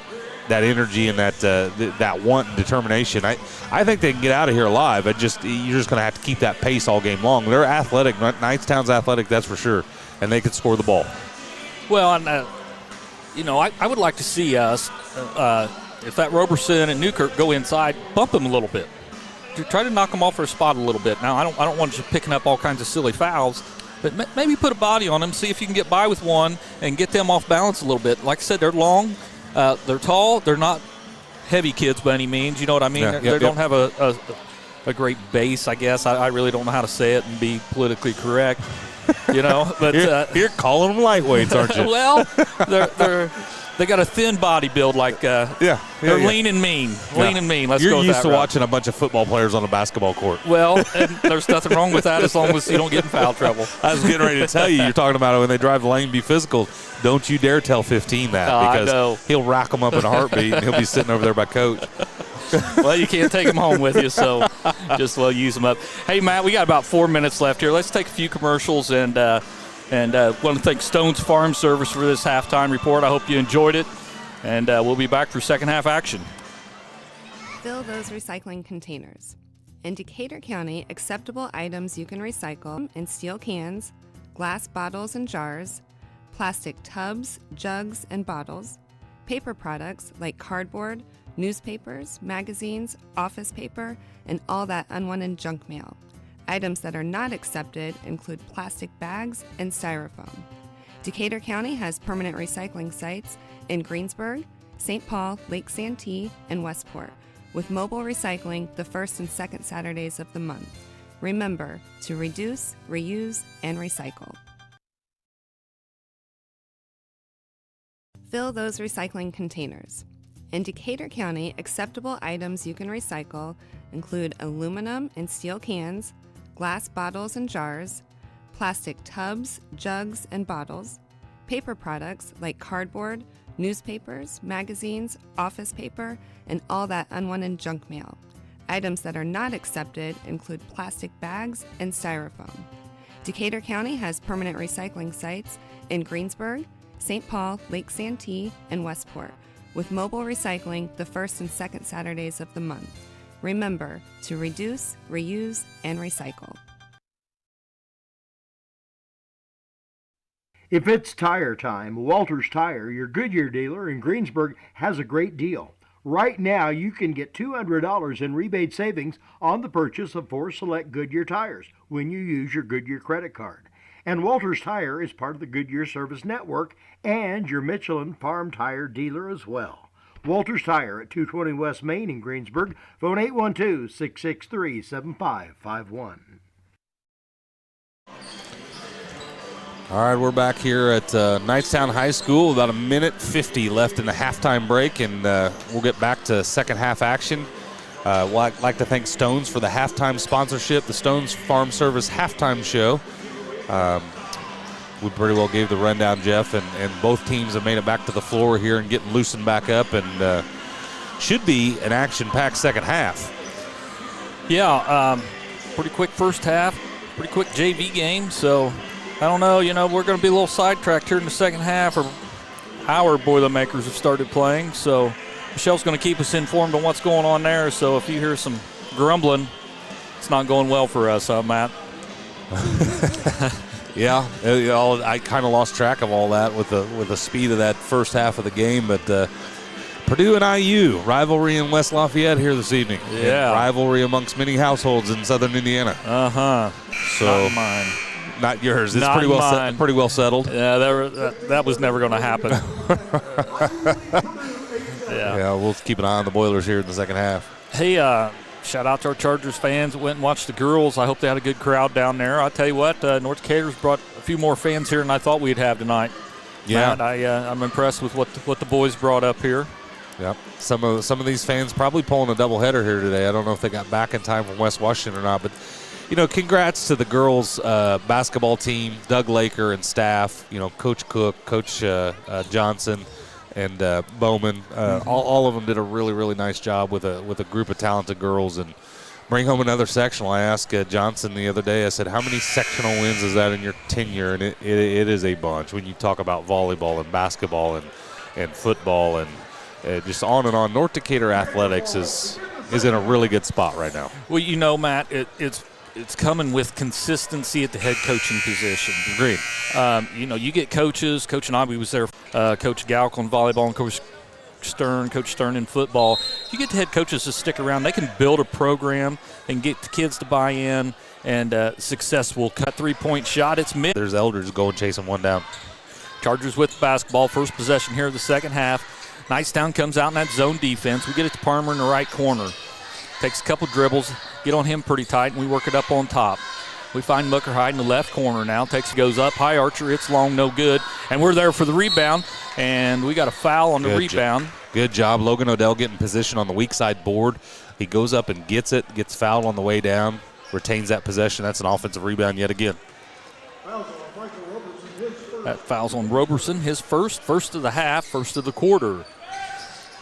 energy and that want and determination. I think they can get out of here alive. You're just going to have to keep that pace all game long. They're athletic. Knightstown's athletic, that's for sure, and they can score the ball. Well, and I would like to see us if that Roberson and Newkirk go inside, bump them a little bit, to try to knock them off their spot a little bit. Now, I don't want you picking up all kinds of silly fouls. But maybe put a body on them, see if you can get by with one and get them off balance a little bit. Like I said, they're long, they're tall, they're not heavy kids by any means. You know what I mean? They don't have a great base, I guess. I really don't know how to say it and be politically correct, But you're calling them lightweights, aren't you? Well, they got a thin body build, like they're lean and mean. Lean and mean. Let's go with that. You're used to watching a bunch of football players on a basketball court. Well, and there's nothing wrong with that as long as you don't get in foul trouble. I was getting ready to tell you, you're talking about it when they drive the lane, be physical. Don't you dare tell 15 that because he'll rack them up in a heartbeat and he'll be sitting over there by Coach. Well, you can't take them home with you, so just use them up. Hey, Matt, we got about 4 minutes left here. Let's take a few commercials and want to thank Stone's Farm Service for this halftime report. I hope you enjoyed it, and we'll be back for second half action. Fill those recycling containers. In Decatur County, acceptable items you can recycle in steel cans, glass bottles and jars, plastic tubs, jugs, and bottles, paper products like cardboard, newspapers, magazines, office paper, and all that unwanted junk mail. Items that are not accepted include plastic bags and styrofoam. Decatur County has permanent recycling sites in Greensburg, St. Paul, Lake Santee, and Westport, with mobile recycling the first and second Saturdays of the month. Remember to reduce, reuse, and recycle. Fill those recycling containers. In Decatur County, acceptable items you can recycle include aluminum and steel cans, glass bottles and jars, plastic tubs, jugs, and bottles, paper products like cardboard, newspapers, magazines, office paper, and all that unwanted junk mail. Items that are not accepted include plastic bags and styrofoam. Decatur County has permanent recycling sites in Greensburg, St. Paul, Lake Santee, and Westport, with mobile recycling the first and second Saturdays of the month. Remember to reduce, reuse, and recycle. If it's tire time, Walters Tire, your Goodyear dealer in Greensburg, has a great deal. Right now, you can get $200 in rebate savings on the purchase of 4 select Goodyear tires when you use your Goodyear credit card. And Walters Tire is part of the Goodyear Service Network and your Michelin Farm Tire dealer as well. Walters Tire at 220 West Main in Greensburg. Phone 812-663-7551. All right, we're back here at Knightstown High School. About a minute 50 left in the halftime break, and we'll get back to second half action. I'd like to thank Stones for the halftime sponsorship, the Stones Farm Service halftime show. We pretty well gave the rundown, Jeff, and both teams have made it back to the floor here and getting loosened back up, and should be an action-packed second half. Yeah, pretty quick first half, pretty quick JV game, so I don't know, we're going to be a little sidetracked here in the second half. Our Boilermakers have started playing, so Michelle's going to keep us informed on what's going on there. So if you hear some grumbling, it's not going well for us, Matt. Yeah, I kind of lost track of all that with the speed of that first half of the game, but Purdue and IU, rivalry in West Lafayette here this evening. Yeah. And rivalry amongst many households in southern Indiana. Uh-huh. So, not mine. Not yours. It's not pretty well settled. Yeah, that was never going to happen. Yeah, we'll keep an eye on the Boilers here in the second half. Hey, shout out to our Chargers fans that went and watched the girls. I hope they had a good crowd down there. I'll tell you what, North Decatur's brought a few more fans here than I thought we'd have tonight. Yeah. Matt, I'm impressed with what the boys brought up here. Yep. Some of these fans probably pulling a doubleheader here today. I don't know if they got back in time from West Washington or not, but congrats to the girls basketball team, Doug Laker and staff, Coach Cook, Coach Johnson, and Bowman. All of them did a really, really nice job with a group of talented girls and bring home another sectional. I asked Johnson the other day, I said, how many sectional wins is that in your tenure? And it is a bunch when you talk about volleyball and basketball and football and just on and on. North Decatur athletics is in a really good spot right now. Well, Matt, it's coming with consistency at the head coaching position. Agreed. You get coaches. Coach Nabi was there. Coach Galk on volleyball and Coach Stern in football. You get the head coaches to stick around. They can build a program and get the kids to buy in, and success will cut three-point shot. It's mid. There's Eldridge going chasing one down. Chargers with the basketball. First possession here of the second half. Knightstown comes out in that zone defense. We get it to Parmer in the right corner. Takes a couple dribbles, get on him pretty tight, and we work it up on top. We find Muckerhide in the left corner now. Goes up, high archer, it's long, no good. And we're there for the rebound, and we got a foul on the rebound. Good job. Logan Odell getting position on the weak side board. He goes up and gets it, gets fouled on the way down, retains that possession. That's an offensive rebound yet again. That foul's on Roberson, his first of the half, first of the quarter.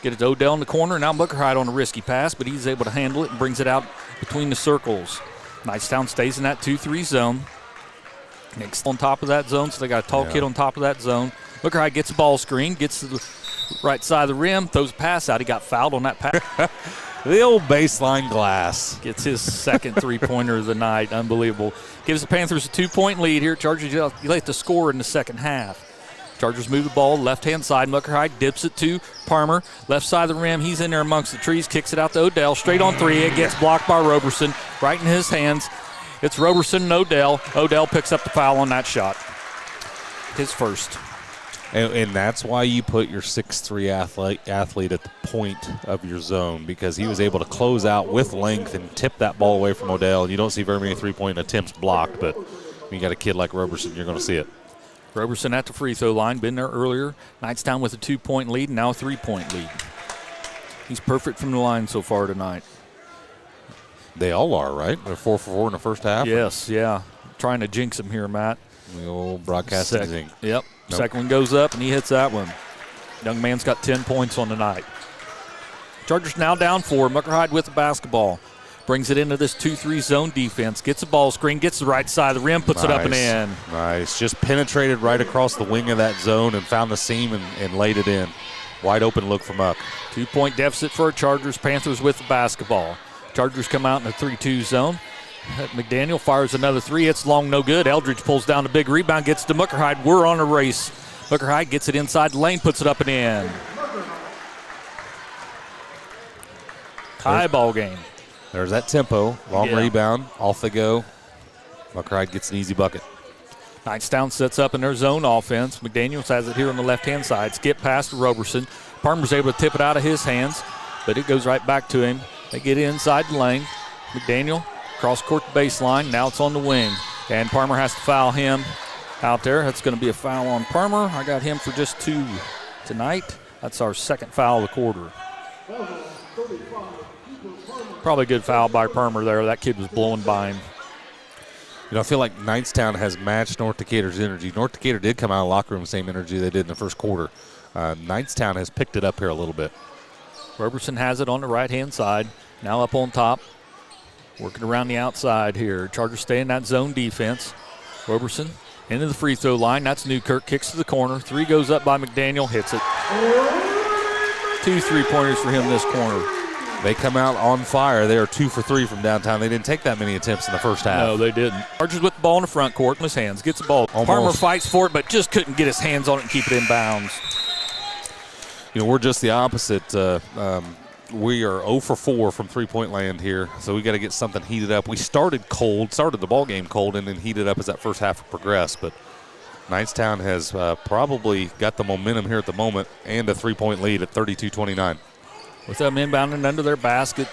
Get it to Odell in the corner. Now Muckerhide on a risky pass, but he's able to handle it and brings it out between the circles. Knightstown stays in that 2-3 zone. Next on top of that zone, so they got a tall kid on top of that zone. Muckerhide gets a ball screen, gets to the right side of the rim, throws a pass out. He got fouled on that pass. The old baseline glass. Gets his second three-pointer of the night. Unbelievable. Gives the Panthers a 2-point lead here. Chargers late to score in the second half. Chargers move the ball left-hand side. Muckerhide dips it to Parmer. Left side of the rim. He's in there amongst the trees. Kicks it out to Odell. Straight on three. It gets blocked by Roberson. Right in his hands. It's Roberson and Odell. Odell picks up the foul on that shot. His first. And that's why you put your 6'3" athlete at the point of your zone, because he was able to close out with length and tip that ball away from Odell. And you don't see very many three-point attempts blocked, but when you got a kid like Roberson, you're going to see it. Roberson at the free throw line, been there earlier. Knightstown with a 2-point lead, and now a 3-point lead. He's perfect from the line so far tonight. They all are, right? They're 4 for 4 in the first half? Yes, yeah. Trying to jinx him here, Matt. The old broadcasting zing. Yep. Nope. Second one goes up, and he hits that one. Young man's got 10 points on the night. Chargers now down 4. Muckerhide with the basketball. Brings it into this 2-3 zone defense. Gets a ball screen, gets the right side of the rim, puts it up and in. Nice. Just penetrated right across the wing of that zone and found the seam and laid it in. Wide open look for Muck. 2-point deficit for our Chargers. Panthers with the basketball. Chargers come out in a 3-2 zone. McDaniel fires another three. It's long, no good. Eldridge pulls down a big rebound, gets to Muckerhide. We're on a race. Muckerhide gets it inside the lane, puts it up and in. Tie ball game. There's that tempo. Long rebound. Off they go. Muckerhide gets an easy bucket. Knightstown sets up in their zone offense. McDaniels has it here on the left-hand side. Skip past to Roberson. Parmer's able to tip it out of his hands, but it goes right back to him. They get inside the lane. McDaniel cross-court baseline. Now it's on the wing, and Parmer has to foul him out there. That's going to be a foul on Parmer. I got him for just 2 tonight. That's our second foul of the quarter. Probably a good foul by Parmer there. That kid was blowing by him. You know, I feel like Knightstown has matched North Decatur's energy. North Decatur did come out of the locker room the same energy they did in the first quarter. Knightstown has picked it up here a little bit. Roberson has it on the right-hand side. Now up on top. Working around the outside here. Chargers stay in that zone defense. Roberson into the free throw line. That's Newkirk. Kicks to the corner. 3 goes up by McDaniel. Hits it. 2 3-pointers for him this corner. They come out on fire. They are 2 for 3 from downtown. They didn't take that many attempts in the first half. No, they didn't. Chargers with the ball in the front court in his hands. Gets the ball. Parmer fights for it, but just couldn't get his hands on it and keep it in bounds. You know, we're just the opposite. We are 0 for 4 from three-point land here, so we got to get something heated up. We started the ball game cold, and then heated up as that first half progressed. But Knightstown has probably got the momentum here at the moment and a three-point lead at 32-29. With them inbounding under their basket,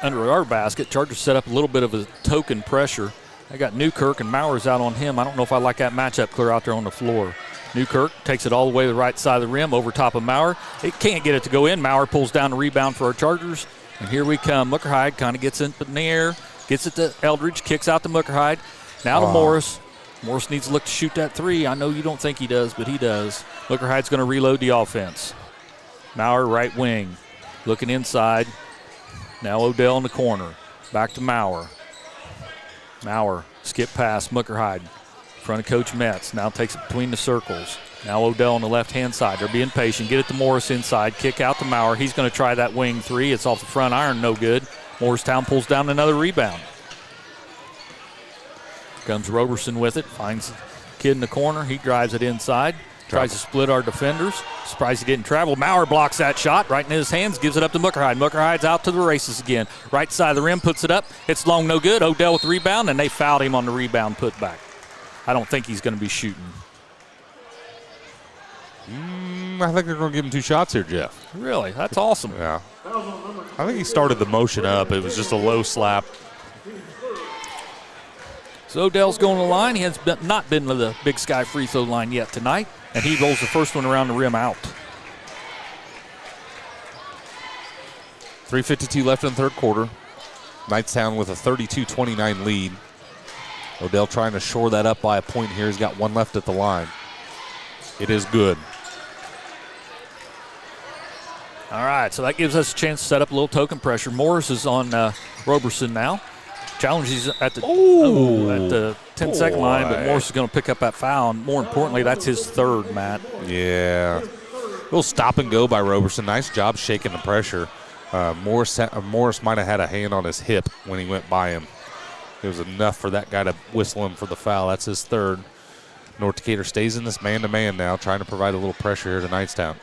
under our basket, Chargers set up a little bit of a token pressure. I got Newkirk and Mowers out on him. I don't know if I like that matchup clear out there on the floor. Newkirk takes it all the way to the right side of the rim over top of Maurer. It can't get it to go in. Maurer pulls down the rebound for our Chargers. And here we come. Muckerhide kind of gets it in the air, gets it to Eldridge, kicks out to Muckerhide. Now to Morris. Morris needs to look to shoot that 3. I know you don't think he does, but he does. Muckerhide's going to reload the offense. Maurer right wing. Looking inside. Now Odell in the corner. Back to Maurer. Maurer, skip pass, Muckerhide. In front of Coach Metz. Now takes it between the circles. Now Odell on the left-hand side. They're being patient. Get it to Morris inside. Kick out to Maurer. He's going to try that wing 3. It's off the front iron. No good. Morristown pulls down another rebound. Comes Roberson with it. Finds the kid in the corner. He drives it inside. Tries to split our defenders. Surprised he didn't travel. Maurer blocks that shot right in his hands. Gives it up to Muckerhide. Muckerhide's out to the races again. Right side of the rim. Puts it up. It's long, no good. Odell with the rebound, and they fouled him on the rebound put back. I don't think he's going to be shooting. I think they're going to give him 2 shots here, Jeff. Really? That's awesome. Yeah. I think he started the motion up. It was just a low slap. So Odell's going to the line. He has not been to the Big Sky free throw line yet tonight, and he rolls the first one around the rim out. 3:52 left in the third quarter. Knightstown with a 32-29 lead. Odell trying to shore that up by a point here. He's got 1 left at the line. It is good. All right, so that gives us a chance to set up a little token pressure. Morris is on Roberson now. Challenges at the 10-second line, but Morris is going to pick up that foul. And more importantly, that's his 3rd, Matt. Yeah. A little stop and go by Roberson. Nice job shaking the pressure. Morris might have had a hand on his hip when he went by him. It was enough for that guy to whistle him for the foul. That's his 3rd. North Decatur stays in this man-to-man now, trying to provide a little pressure here to Knightstown.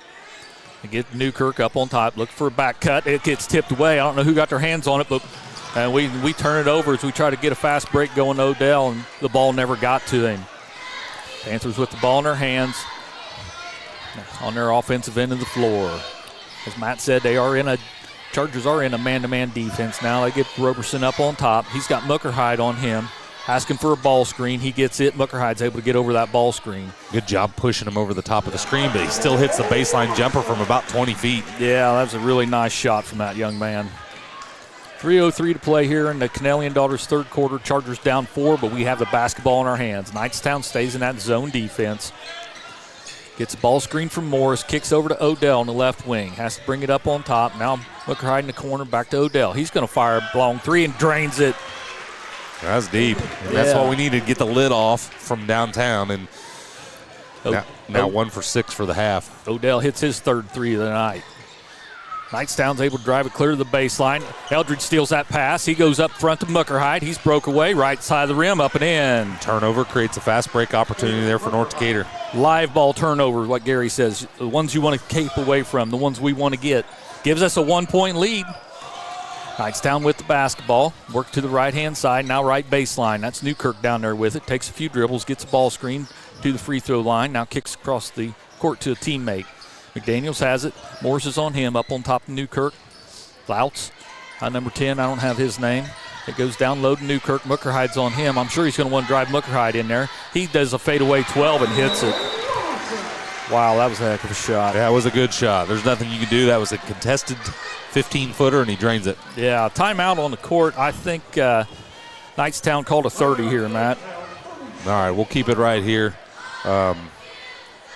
They get Newkirk up on top, look for a back cut. It gets tipped away. I don't know who got their hands on it, but we turn it over as we try to get a fast break going to Odell, and the ball never got to him. Panthers with the ball in their hands on their offensive end of the floor. As Matt said, Chargers are in a man-to-man defense now. They get Roberson up on top. He's got Muckerhide on him, asking for a ball screen. He gets it. Muckerhide's able to get over that ball screen. Good job pushing him over the top of the screen, but he still hits the baseline jumper from about 20 feet. Yeah, that was a really nice shot from that young man. 3:03 to play here in the Kennelly and Daughters third quarter. Chargers down 4, but we have the basketball in our hands. Knightstown stays in that zone defense. Gets a ball screen from Morris, kicks over to Odell on the left wing. Has to bring it up on top. Now Muckerhide in the corner, back to Odell. He's going to fire a long 3 and drains it. That's deep. And that's what we needed to get the lid off from downtown. And now 1 for 6 for the half. Odell hits his 3rd 3 of the night. Knightstown's able to drive it clear to the baseline. Eldridge steals that pass. He goes up front to Muckerhide. He's broke away, right side of the rim, up and in. Turnover creates a fast break opportunity there for North Decatur. Live ball turnover, like Gary says. The ones you want to keep away from, the ones we want to get. Gives us a 1-point lead. Knightstown with the basketball. Work to the right-hand side, now right baseline. That's Newkirk down there with it. Takes a few dribbles, gets a ball screen to the free throw line. Now kicks across the court to a teammate. McDaniels has it. Morris is on him, up on top of Newkirk. Louts, number 10, I don't have his name. It goes down low to Newkirk. Muckerhide's on him. I'm sure he's going to want to drive Muckerhide in there. He does a fadeaway 12 and hits it. Wow, that was a heck of a shot. That was a good shot. There's nothing you can do. That was a contested 15-footer, and he drains it. Yeah, timeout on the court. I think Knightstown called a 30 here, Matt. All right, we'll keep it right here.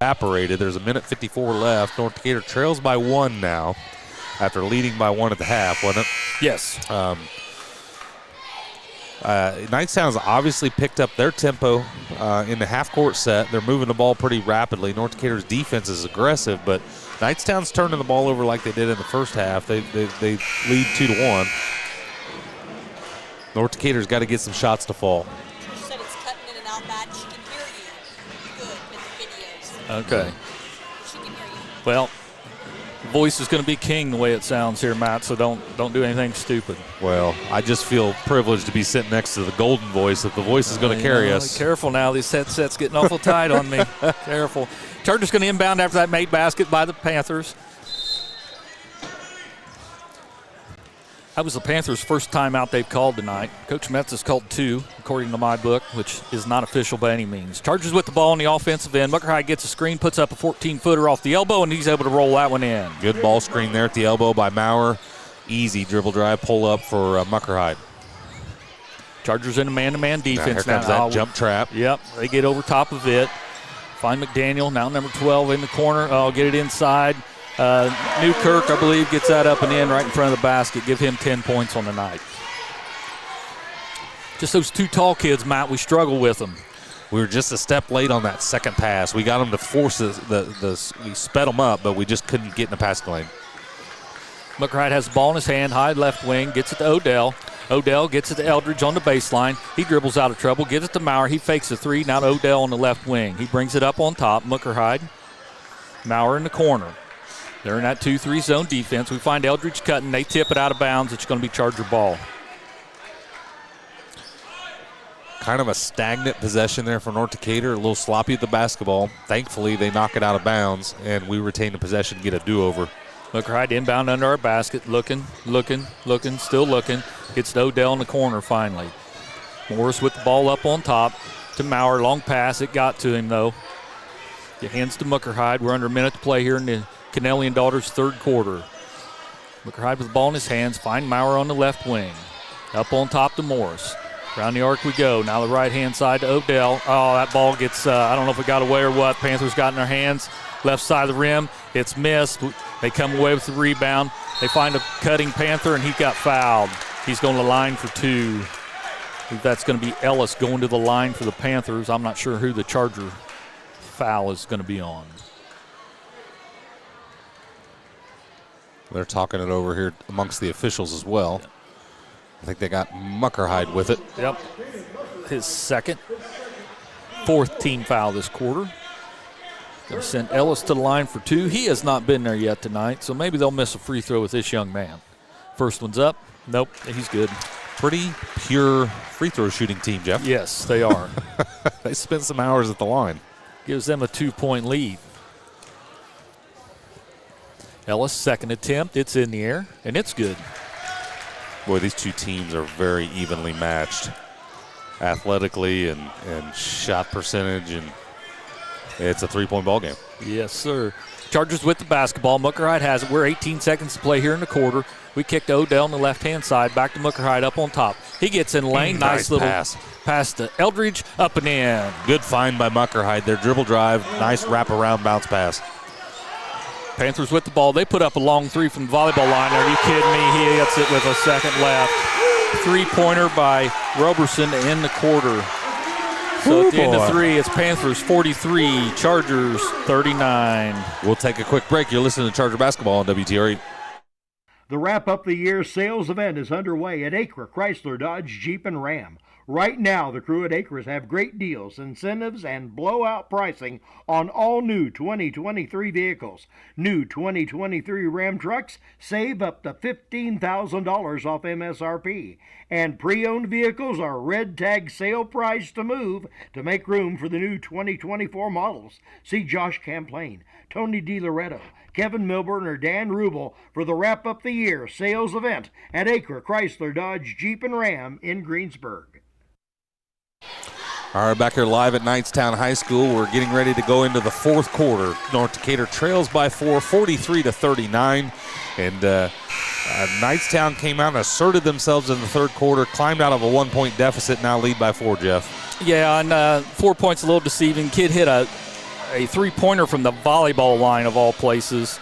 Evaporated. There's a minute 54 left. North Decatur trails by 1 now after leading by 1 at the half, wasn't it? Yes. Knightstown's obviously picked up their tempo in the half-court set. They're moving the ball pretty rapidly. North Decatur's defense is aggressive, but Knightstown's turning the ball over like they did in the first half. They lead 2-1. North Decatur's got to get some shots to fall. She said it's cutting in and out bad. She can hear you good with the videos. Okay. She can hear you. Well, voice is going to be king the way it sounds here, Matt, so don't do anything stupid. Well, I just feel privileged to be sitting next to the golden voice if the voice is going to carry us. Careful now. This headset's getting awful tight on me. Careful. Chargers going to inbound after that made basket by the Panthers. That was the Panthers' first timeout they've called tonight. Coach Metz has called 2, according to my book, which is not official by any means. Chargers with the ball on the offensive end. Muckerhide gets a screen, puts up a 14-footer off the elbow, and he's able to roll that one in. Good ball screen there at the elbow by Maurer. Easy dribble drive, pull up for Muckerhide. Chargers in a man-to-man defense now. Here comes that jump trap. Yep, they get over top of it. Find McDaniel, now number 12 in the corner. Oh, get it inside. Newkirk, I believe, gets that up and in right in front of the basket. Give him 10 points on the night. Just those two tall kids, Matt, we struggle with them. We were just a step late on that second pass. We got them to force we sped them up, but we just couldn't get in the passing lane. Muckerhide has the ball in his hand, high left wing, gets it to Odell. Odell gets it to Eldridge on the baseline. He dribbles out of trouble, gives it to Maurer. He fakes a 3, now to Odell on the left wing. He brings it up on top, Muckerhide. Maurer in the corner. They're in that 2-3 zone defense. We find Eldridge cutting. They tip it out of bounds. It's going to be Charger ball. Kind of a stagnant possession there for North Decatur. A little sloppy at the basketball. Thankfully, they knock it out of bounds, and we retain the possession, get a do-over. Muckerhide inbound under our basket. Looking, still looking. Gets to Odell in the corner finally. Morris with the ball up on top to Maurer. Long pass. It got to him, though. It hands to Muckerhide. We're under a minute to play here in the Kennelly and Daughters third quarter. Muckerhide with the ball in his hands. Find Maurer on the left wing. Up on top to Morris. Around the arc we go. Now the right-hand side to Odell. Oh, that ball gets, I don't know if it got away or what. Panthers got in their hands. Left side of the rim. It's missed. They come away with the rebound. They find a cutting Panther, and he got fouled. He's going to the line for 2. I think that's going to be Ellis going to the line for the Panthers. I'm not sure who the Charger foul is going to be on. They're talking it over here amongst the officials as well. I think they got Muckerhide with it. Yep. His second. 4th team foul this quarter. Going to send Ellis to the line for 2. He has not been there yet tonight, so maybe they'll miss a free throw with this young man. First one's up. Nope, he's good. Pretty pure free throw shooting team, Jeff. Yes, they are. They spent some hours at the line. Gives them a 2-point lead. Ellis, second attempt. It's in the air, and it's good. Boy, these two teams are very evenly matched athletically and shot percentage, and it's a 3-point ball game. Yes, sir. Chargers with the basketball. Muckerhide has it. We're 18 seconds to play here in the quarter. We kicked Odell on the left-hand side. Back to Muckerhide up on top. He gets in lane. Nice little pass to Eldridge. Up and in. Good find by Muckerhide. Their dribble drive. Nice wraparound bounce pass. Panthers with the ball. They put up a long 3 from the volleyball line. Are you kidding me? He hits it with a second left. 3-pointer by Roberson to end the quarter. So at the end of 3, it's Panthers 43, Chargers 39. We'll take a quick break. You're listening to Charger Basketball on WTRE. The Wrap Up the Year sales event is underway at Acre Chrysler Dodge Jeep and Ram. Right now, the crew at Acres have great deals, incentives, and blowout pricing on all new 2023 vehicles. New 2023 Ram trucks save up to $15,000 off MSRP. And pre-owned vehicles are red tag sale price to move to make room for the new 2024 models. See Josh Camplain, Tony DiLoretto, Kevin Milburn, or Dan Rubel for the Wrap Up the Year sales event at Acre Chrysler Dodge Jeep and Ram in Greensburg. All right, back here live at Knightstown High School. We're getting ready to go into the fourth quarter. North Decatur trails by 4, 43-39. And Knightstown came out and asserted themselves in the third quarter, climbed out of a 1-point deficit, now lead by 4, Jeff. Yeah, and 4 points a little deceiving. Kid hit a three-pointer from the volleyball line of all places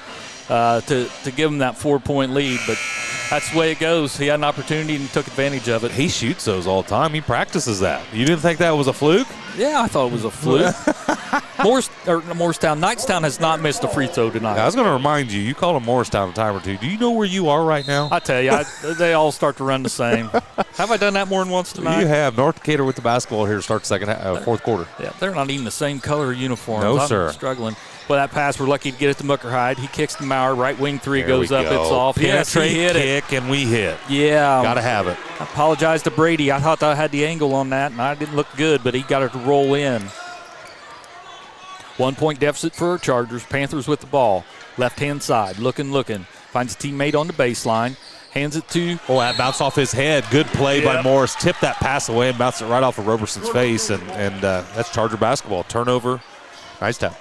to give him that 4-point lead, but that's the way it goes. He had an opportunity and took advantage of it. He shoots those all the time. He practices that. You didn't think that was a fluke? Yeah, I thought it was a fluke. Morristown, Knightstown has not missed a free throw tonight. I was going to remind you, you called him Morristown a time or two. Do you know where you are right now? I tell you, they all start to run the same. Have I done that more than once tonight? You have. North Decatur with the basketball here to start fourth quarter. Yeah, they're not even the same color uniforms. No, I'm sir. Struggling. Well, that pass, we're lucky to get it to Muckerhide. He kicks to Maurer. Right wing three goes up. It's off. Penetrate, hit kick, and we hit. Yeah. Got to have it. I apologize to Brady. I thought I had the angle on that, and I didn't look good, but he got it to roll in. 1-point deficit for our Chargers. Panthers with the ball. Left-hand side. Looking. Finds a teammate on the baseline. Hands it to. Oh, that bounced off his head. Good play by Morris. Tipped that pass away and bounced it right off of Roberson's face, and that's Charger basketball. Turnover. Knightstown.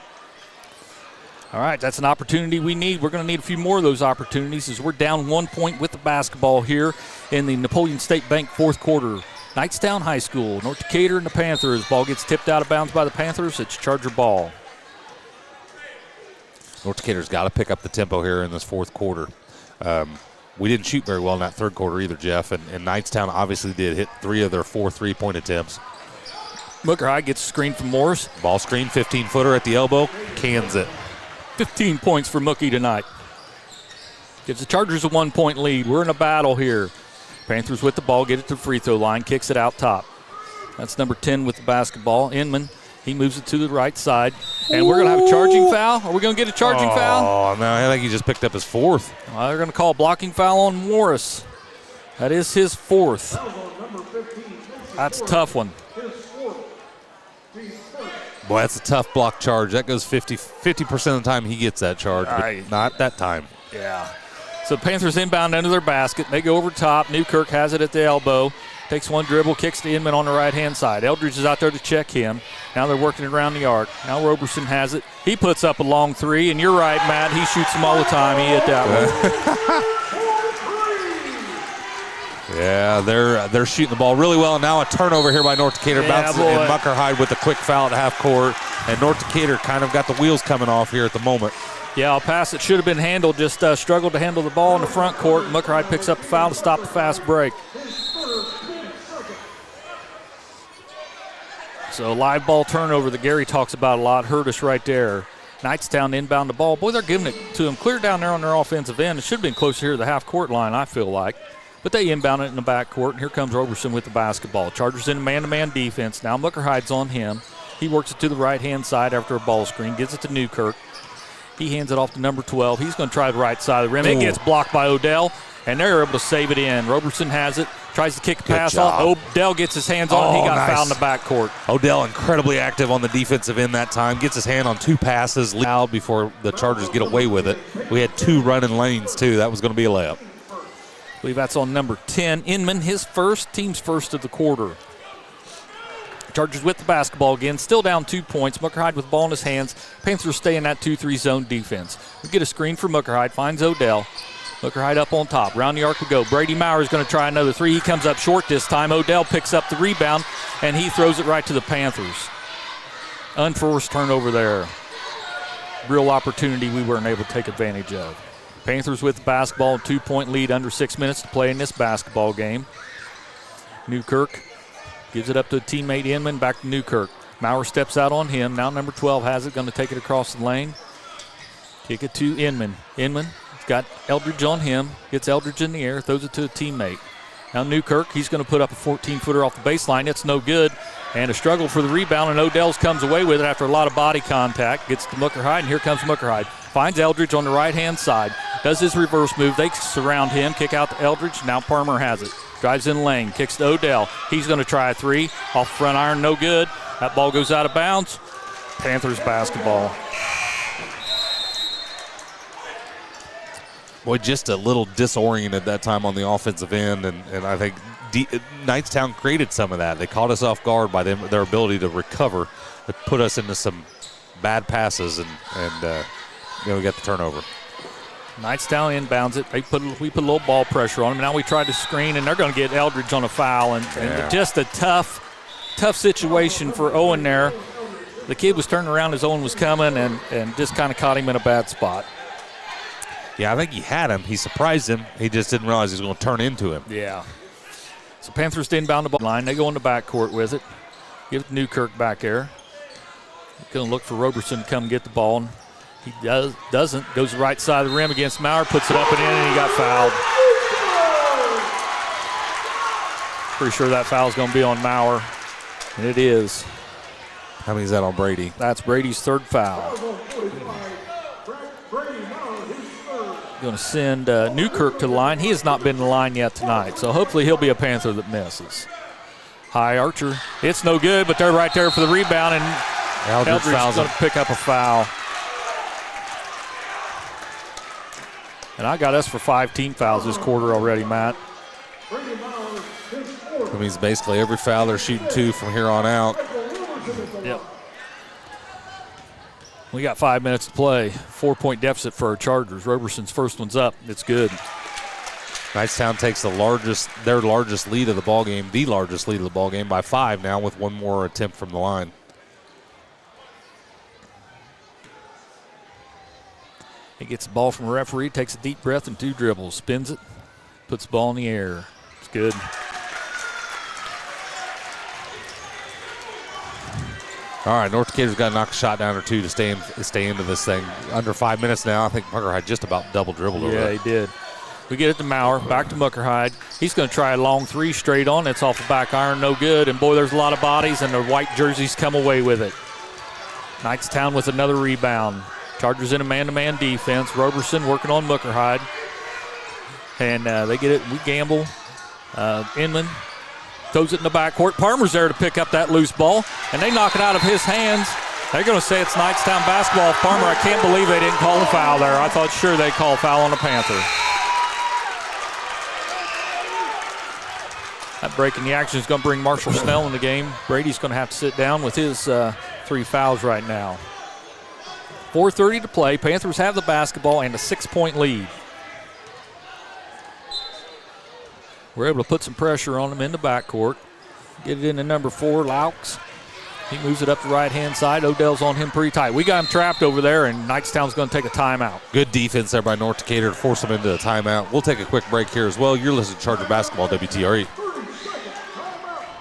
All right, that's an opportunity we need. We're going to need a few more of those opportunities as we're down 1 point with the basketball here in the Napoleon State Bank fourth quarter. Knightstown High School, North Decatur and the Panthers. Ball gets tipped out of bounds by the Panthers. It's Charger ball. North Decatur's got to pick up the tempo here in this fourth quarter. We didn't shoot very well in that third quarter either, Jeff, and Knightstown obviously did hit 3 of their 4 3-point attempts. Muckerhide gets a screen from Morris. Ball screen, 15-footer at the elbow, cans it. 15 points for Mookie tonight. Gives the Chargers a 1-point lead. We're in a battle here. Panthers with the ball, get it to the free throw line, kicks it out top. That's number 10 with the basketball. Inman, he moves it to the right side. And we're going to have a charging foul. Are we going to get a charging foul? Oh, no, I think he just picked up his 4th. Well, they're going to call a blocking foul on Morris. That is his 4th. That's a tough one. Boy, that's a tough block charge. That goes 50% of the time he gets that charge, but not that time. Yeah. So Panthers inbound under their basket. They go over top. Newkirk has it at the elbow. Takes one dribble, kicks to Inman on the right-hand side. Eldridge is out there to check him. Now they're working it around the arc. Now Roberson has it. He puts up a long 3, and you're right, Matt. He shoots them all the time. He hit that one. Yeah, they're shooting the ball really well. And now a turnover here by North Decatur. Bounces it in. Muckerhide with a quick foul at half court. And North Decatur kind of got the wheels coming off here at the moment. Yeah, a pass that should have been handled. Just struggled to handle the ball in the front court. Muckerhide picks up the foul to stop the fast break. So live ball turnover that Gary talks about a lot. Hurt us right there. Knightstown inbound the ball. Boy, they're giving it to him clear down there on their offensive end. It should have been closer here to the half court line, I feel like. But they inbound it in the backcourt, and here comes Roberson with the basketball. Chargers in a man-to-man defense. Now Muckerhide's on him. He works it to the right-hand side after a ball screen, gives it to Newkirk. He hands it off to number 12. He's going to try the right side of the rim. It gets blocked by Odell, and they're able to save it in. Roberson has it, tries to kick the pass off. Odell gets his hands on it. He got fouled in the backcourt. Odell incredibly active on the defensive end that time. Gets his hand on 2 passes loud before the Chargers get away with it. We had 2 running lanes, too. That was going to be a layup. I believe that's on number 10. Inman, his team's first of the quarter. Chargers with the basketball again, still down 2 points. Muckerhide with the ball in his hands. Panthers stay in that 2-3 zone defense. We get a screen for Muckerhide, finds Odell. Muckerhide up on top. Round the arc we go. Brady Maurer is going to try another 3. He comes up short this time. Odell picks up the rebound, and he throws it right to the Panthers. Unforced turnover there. Real opportunity we weren't able to take advantage of. Panthers with the basketball, 2-point lead, under 6 minutes to play in this basketball game. Newkirk gives it up to a teammate Inman, back to Newkirk. Maurer steps out on him. Now number 12 has it, going to take it across the lane. Kick it to Inman. Inman's got Eldridge on him. Gets Eldridge in the air, throws it to a teammate. Now Newkirk, he's going to put up a 14-footer off the baseline. It's no good. And a struggle for the rebound, and O'Dells comes away with it after a lot of body contact. Gets to Muckerhide, and here comes Muckerhide. Finds Eldridge on the right-hand side. Does his reverse move. They surround him, kick out to Eldridge. Now Palmer has it. Drives in lane, kicks to Odell. He's going to try a three. Off the front iron, no good. That ball goes out of bounds. Panthers basketball. Boy, just a little disoriented that time on the offensive end, and I think Knightstown created some of that. They caught us off guard by their ability to recover. It put us into some bad passes, and we got the turnover. Knightstown inbounds it. We put a little ball pressure on them. Now we tried to screen, and they're going to get Eldridge on a foul, and just a tough situation for Owen there. The kid was turning around as Owen was coming, and just kind of caught him in a bad spot. Yeah, I think he had him. He surprised him. He just didn't realize he was going to turn into him. Yeah. So Panthers to inbound the ball line. They go in the backcourt with it. Give it to Newkirk back there. Going to look for Roberson to come get the ball. And he doesn't. Goes right side of the rim against Maurer. Puts it up and in, and he got fouled. Pretty sure that foul is going to be on Maurer. And it is. How many is that on Brady? That's Brady's third foul. Going to send Newkirk to the line. He has not been in the line yet tonight, so hopefully he'll be a Panther that misses. High Archer. It's no good, but they're right there for the rebound, and Eldridge is going to pick up a foul. And I got us for 5 team fouls this quarter already, Matt. That means basically every foul they're shooting 2 from here on out. Yep. We got 5 minutes to play. 4-point deficit for our Chargers. Roberson's first one's up. It's good. Knightstown takes their largest lead of the ball game, the largest lead of the ball game by 5 now with one more attempt from the line. He gets the ball from the referee, takes a deep breath and 2 dribbles, spins it, puts the ball in the air. It's good. All right, North Decatur's got to knock a shot down or 2 to stay into this thing. Under 5 minutes now. I think Muckerhide just about double dribbled over there. Yeah, he did. We get it to Maurer, back to Muckerhide. He's going to try a long 3 straight on. It's off the back iron, no good. And, boy, there's a lot of bodies, and the white jerseys come away with it. Knightstown with another rebound. Chargers in a man-to-man defense. Roberson working on Muckerhide. And they get it. We gamble. Inman throws it in the backcourt. Palmer's there to pick up that loose ball, and they knock it out of his hands. They're going to say it's Knightstown basketball. Palmer, I can't believe they didn't call a foul there. I thought sure they'd call a foul on the Panther. That break in the action is going to bring Marshall Snell in the game. Brady's going to have to sit down with his 3 fouls right now. 4:30 to play. Panthers have the basketball and a 6-point lead. We're able to put some pressure on them in the backcourt. Get it into number 4, Laux. He moves it up the right-hand side. Odell's on him pretty tight. We got him trapped over there, and Knightstown's going to take a timeout. Good defense there by North Decatur to force them into a timeout. We'll take a quick break here as well. You're listening to Charger Basketball, WTRE.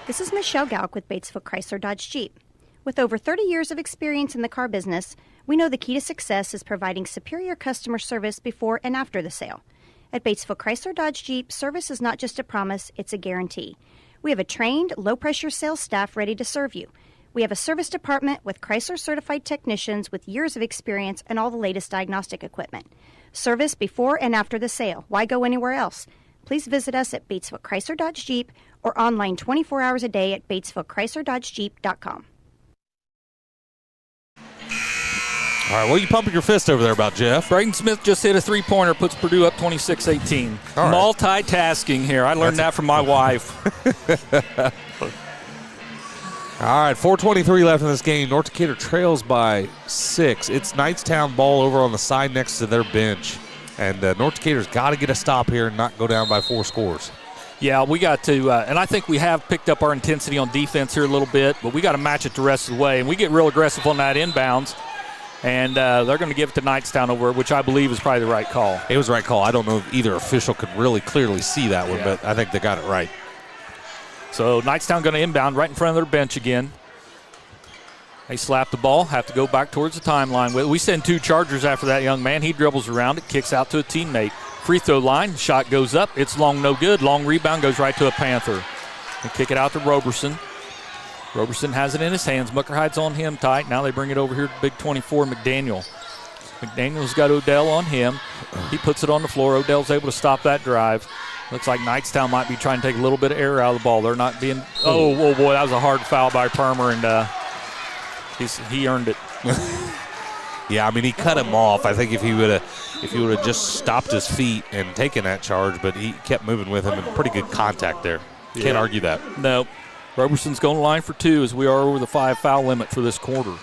This is Michelle Galk with Batesville Chrysler Dodge Jeep. With over 30 years of experience in the car business, we know the key to success is providing superior customer service before and after the sale. At Batesville Chrysler Dodge Jeep, service is not just a promise, it's a guarantee. We have a trained, low-pressure sales staff ready to serve you. We have a service department with Chrysler-certified technicians with years of experience and all the latest diagnostic equipment. Service before and after the sale. Why go anywhere else? Please visit us at Batesville Chrysler Dodge Jeep or online 24 hours a day at BatesvilleChryslerDodgeJeep.com. All right, what are you pumping your fist over there about, Jeff? Braden Smith just hit a 3-pointer, puts Purdue up 26-18. Right. Multitasking here. I learned that from my wife. All right, 4:23 left in this game. North Decatur trails by 6. It's Knightstown ball over on the side next to their bench. And North Decatur's got to get a stop here and not go down by 4 scores. Yeah, we got to, and I think we have picked up our intensity on defense here a little bit, but we got to match it the rest of the way. And we get real aggressive on that inbounds. And they're going to give it to Knightstown over, which I believe is probably the right call. It was the right call. I don't know if either official could really clearly see that one, but I think they got it right. So Knightstown going to inbound right in front of their bench again. They slap the ball, have to go back towards the timeline with it. We send 2 Chargers after that young man. He dribbles around it, kicks out to a teammate. free throw line. Shot goes up. It's long, no good. Long rebound goes right to a Panther. They kick it out to Roberson. Roberson has it in his hands. Muckerhide's on him tight. Now they bring it over here to big 24, McDaniel. McDaniel's got Odell on him. He puts it on the floor. Odell's able to stop that drive. Looks like Knightstown might be trying to take a little bit of air out of the ball. They're not being – oh, boy, that was a hard foul by Permer, and he earned it. Yeah, I mean, he cut him off. I think if he would have just stopped his feet and taken that charge, but he kept moving with him and pretty good contact there. Can't argue that. No. Roberson's going to line for 2 as we are over the 5-foul limit for this quarter.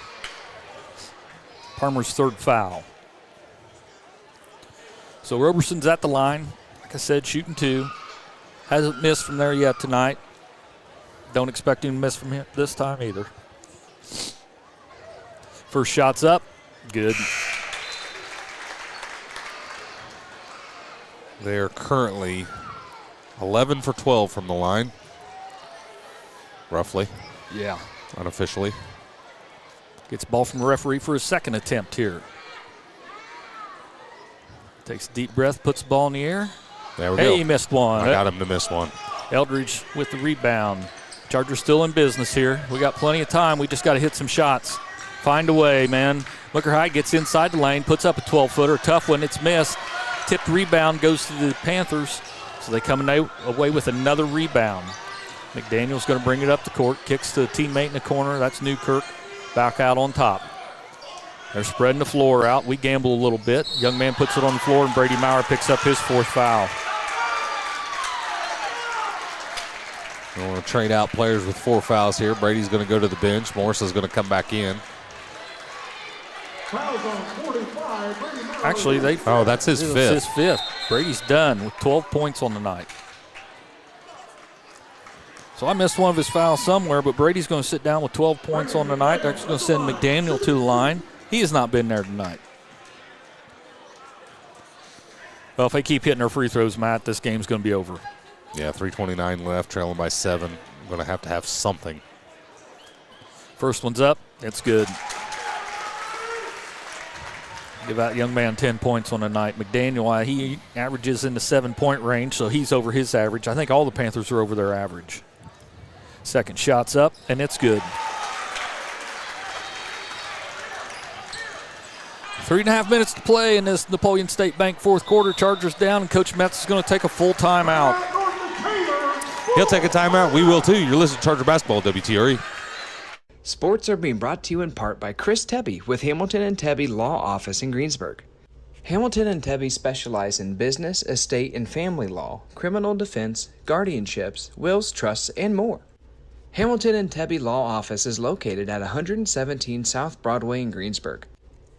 Palmer's 3rd foul. So Roberson's at the line. Like I said, shooting 2. Hasn't missed from there yet tonight. Don't expect him to miss from here this time either. First shot's up. Good. They're currently 11 for 12 from the line. Roughly. Yeah. Unofficially. Gets the ball from the referee for his 2nd attempt here. Takes a deep breath, puts the ball in the air. There we go. He missed one. I got him to miss one. Eldridge with the rebound. Chargers still in business here. We got plenty of time. We just got to hit some shots. Find a way, man. Muckerhide gets inside the lane, puts up a 12-footer. Tough one. It's missed. Tipped rebound goes to the Panthers. So they come away with another rebound. McDaniel's going to bring it up the court. Kicks to a teammate in the corner. That's Newkirk. Back out on top. They're spreading the floor out. We gamble a little bit. Young man puts it on the floor, and Brady Maurer picks up his 4th foul. We want to trade out players with 4 fouls here. Brady's going to go to the bench. Morris is going to come back in. Actually, that's his 5th. His 5th. Brady's done with 12 points on the night. So I missed one of his fouls somewhere, but Brady's going to sit down with 12 points on the night. That's going to send McDaniel to the line. He has not been there tonight. Well, if they keep hitting their free throws, Matt, this game's going to be over. Yeah, 3:29 left, trailing by 7. I'm going to have something. First one's up. It's good. Give that young man 10 points on the night. McDaniel, he averages in the 7-point range, so he's over his average. I think all the Panthers are over their average. Second shot's up, and it's good. 3.5 minutes to play in this Napoleon State Bank 4th quarter. Chargers down, and Coach Metz is going to take a full timeout. He'll take a timeout. We will, too. You're listening to Charger Basketball, WTRE. Sports are being brought to you in part by Chris Tebby with Hamilton and Tebby Law Office in Greensburg. Hamilton and Tebby specialize in business, estate, and family law, criminal defense, guardianships, wills, trusts, and more. Hamilton and Tebby Law Office is located at 117 South Broadway in Greensburg.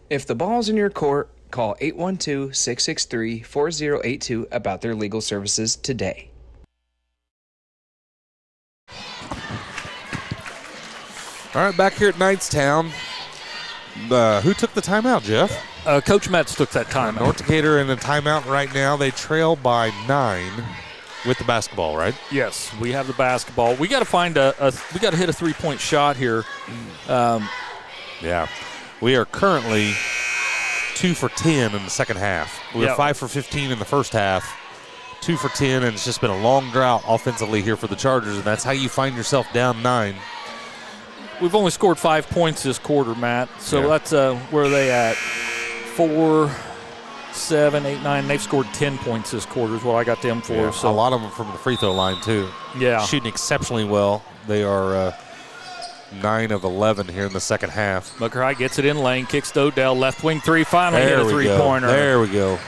If the ball's in your court, call 812-663-4082 about their legal services today. All right, back here at Knightstown. Who took the timeout, Jeff? Coach Metz took that timeout. North Decatur in a timeout right now. They trail by 9 with the basketball, right? Yes, we have the basketball. We got to find we got to hit a 3-point shot here. Yeah. We are currently 2 for 10 in the second half. We were 5 for 15 in the first half. 2 for 10, and it's just been a long drought offensively here for the Chargers, and that's how you find yourself down 9. We've only scored 5 points this quarter, Matt. So that's where are they at? 4, 7, 8, 9. They've scored 10 points this quarter is what I got them for. Yeah, so a lot of them from the free throw line, too. Yeah. Shooting exceptionally well. They are 9 of 11 here in the second half. Muckerhide gets it in lane, kicks to Odell, left wing 3, finally hit a 3-pointer. There we go.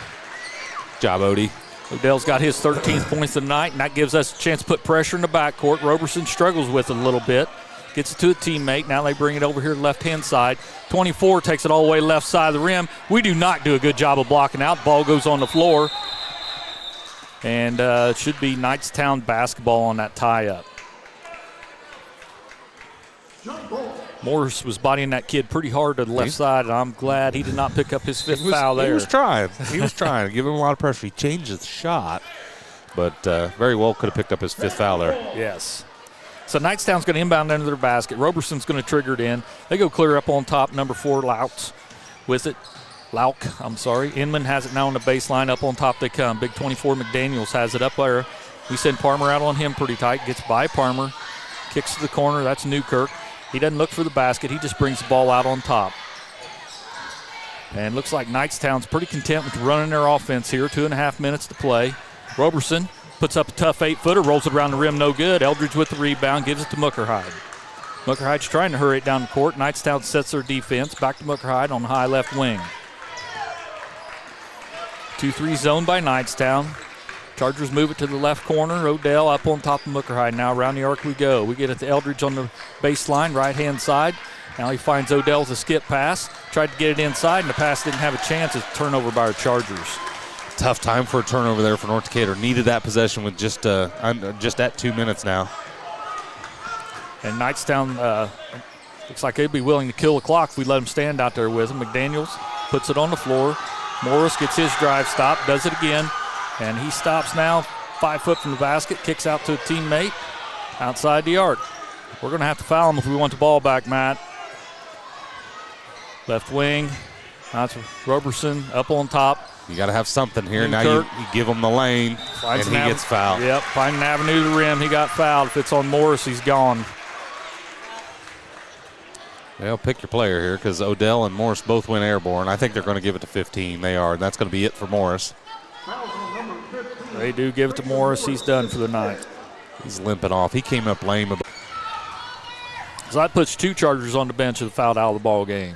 Good job, Odie. Odell's got his 13th points of the night, and that gives us a chance to put pressure in the backcourt. Roberson struggles with it a little bit. Gets it to a teammate. Now they bring it over here to the left-hand side. 24 takes it all the way left side of the rim. We do not do a good job of blocking out. Ball goes on the floor. And it should be Knightstown basketball on that tie-up. Morris was bodying that kid pretty hard to the left side, and I'm glad he did not pick up his 5th foul there. He was trying. He was trying to give him a lot of pressure. He changed his shot, but very well could have picked up his 5th foul there. Yes. So Knightstown's going to inbound under their basket. Roberson's going to trigger it in. They go clear up on top, number 4, Louts with it. Inman has it now on the baseline. Up on top they come. Big 24 McDaniels has it up there. We send Parmer out on him pretty tight. Gets by Parmer. Kicks to the corner. That's Newkirk. He doesn't look for the basket. He just brings the ball out on top. And looks like Knightstown's pretty content with running their offense here. 2.5 minutes to play. Roberson puts up a tough 8-footer, rolls it around the rim, no good. Eldridge with the rebound, gives it to Muckerhide. Muckerhide's trying to hurry it down the court. Knightstown sets their defense. Back to Muckerhide on the high left wing. 2-3 zone by Knightstown. Chargers move it to the left corner. Odell up on top of Muckerhide. Now around the arc we go. We get it to Eldridge on the baseline, right-hand side. Now he finds Odell with a skip pass. Tried to get it inside, and the pass didn't have a chance. It's a turnover by our Chargers. Tough time for a turnover there for North Decatur. Needed that possession with just at 2 minutes now. And Knightstown looks like they'd be willing to kill the clock if we let them stand out there with them. McDaniels puts it on the floor. Morris gets his drive stop, does it again, and he stops now 5 foot from the basket, kicks out to a teammate outside the arc. We're going to have to foul him if we want the ball back, Matt. Left wing, that's Roberson up on top. You got to have something here. Newkirk. Now you give him the lane, and he gets fouled. Yep, find an avenue to the rim. He got fouled. If it's on Morris, he's gone. Well, pick your player here because Odell and Morris both went airborne. I think they're going to give it to 15. They are, and that's going to be it for Morris. They do give it to Morris. He's done for the night. He's limping off. He came up lame. So that puts 2 Chargers on the bench that fouled out of the ball game.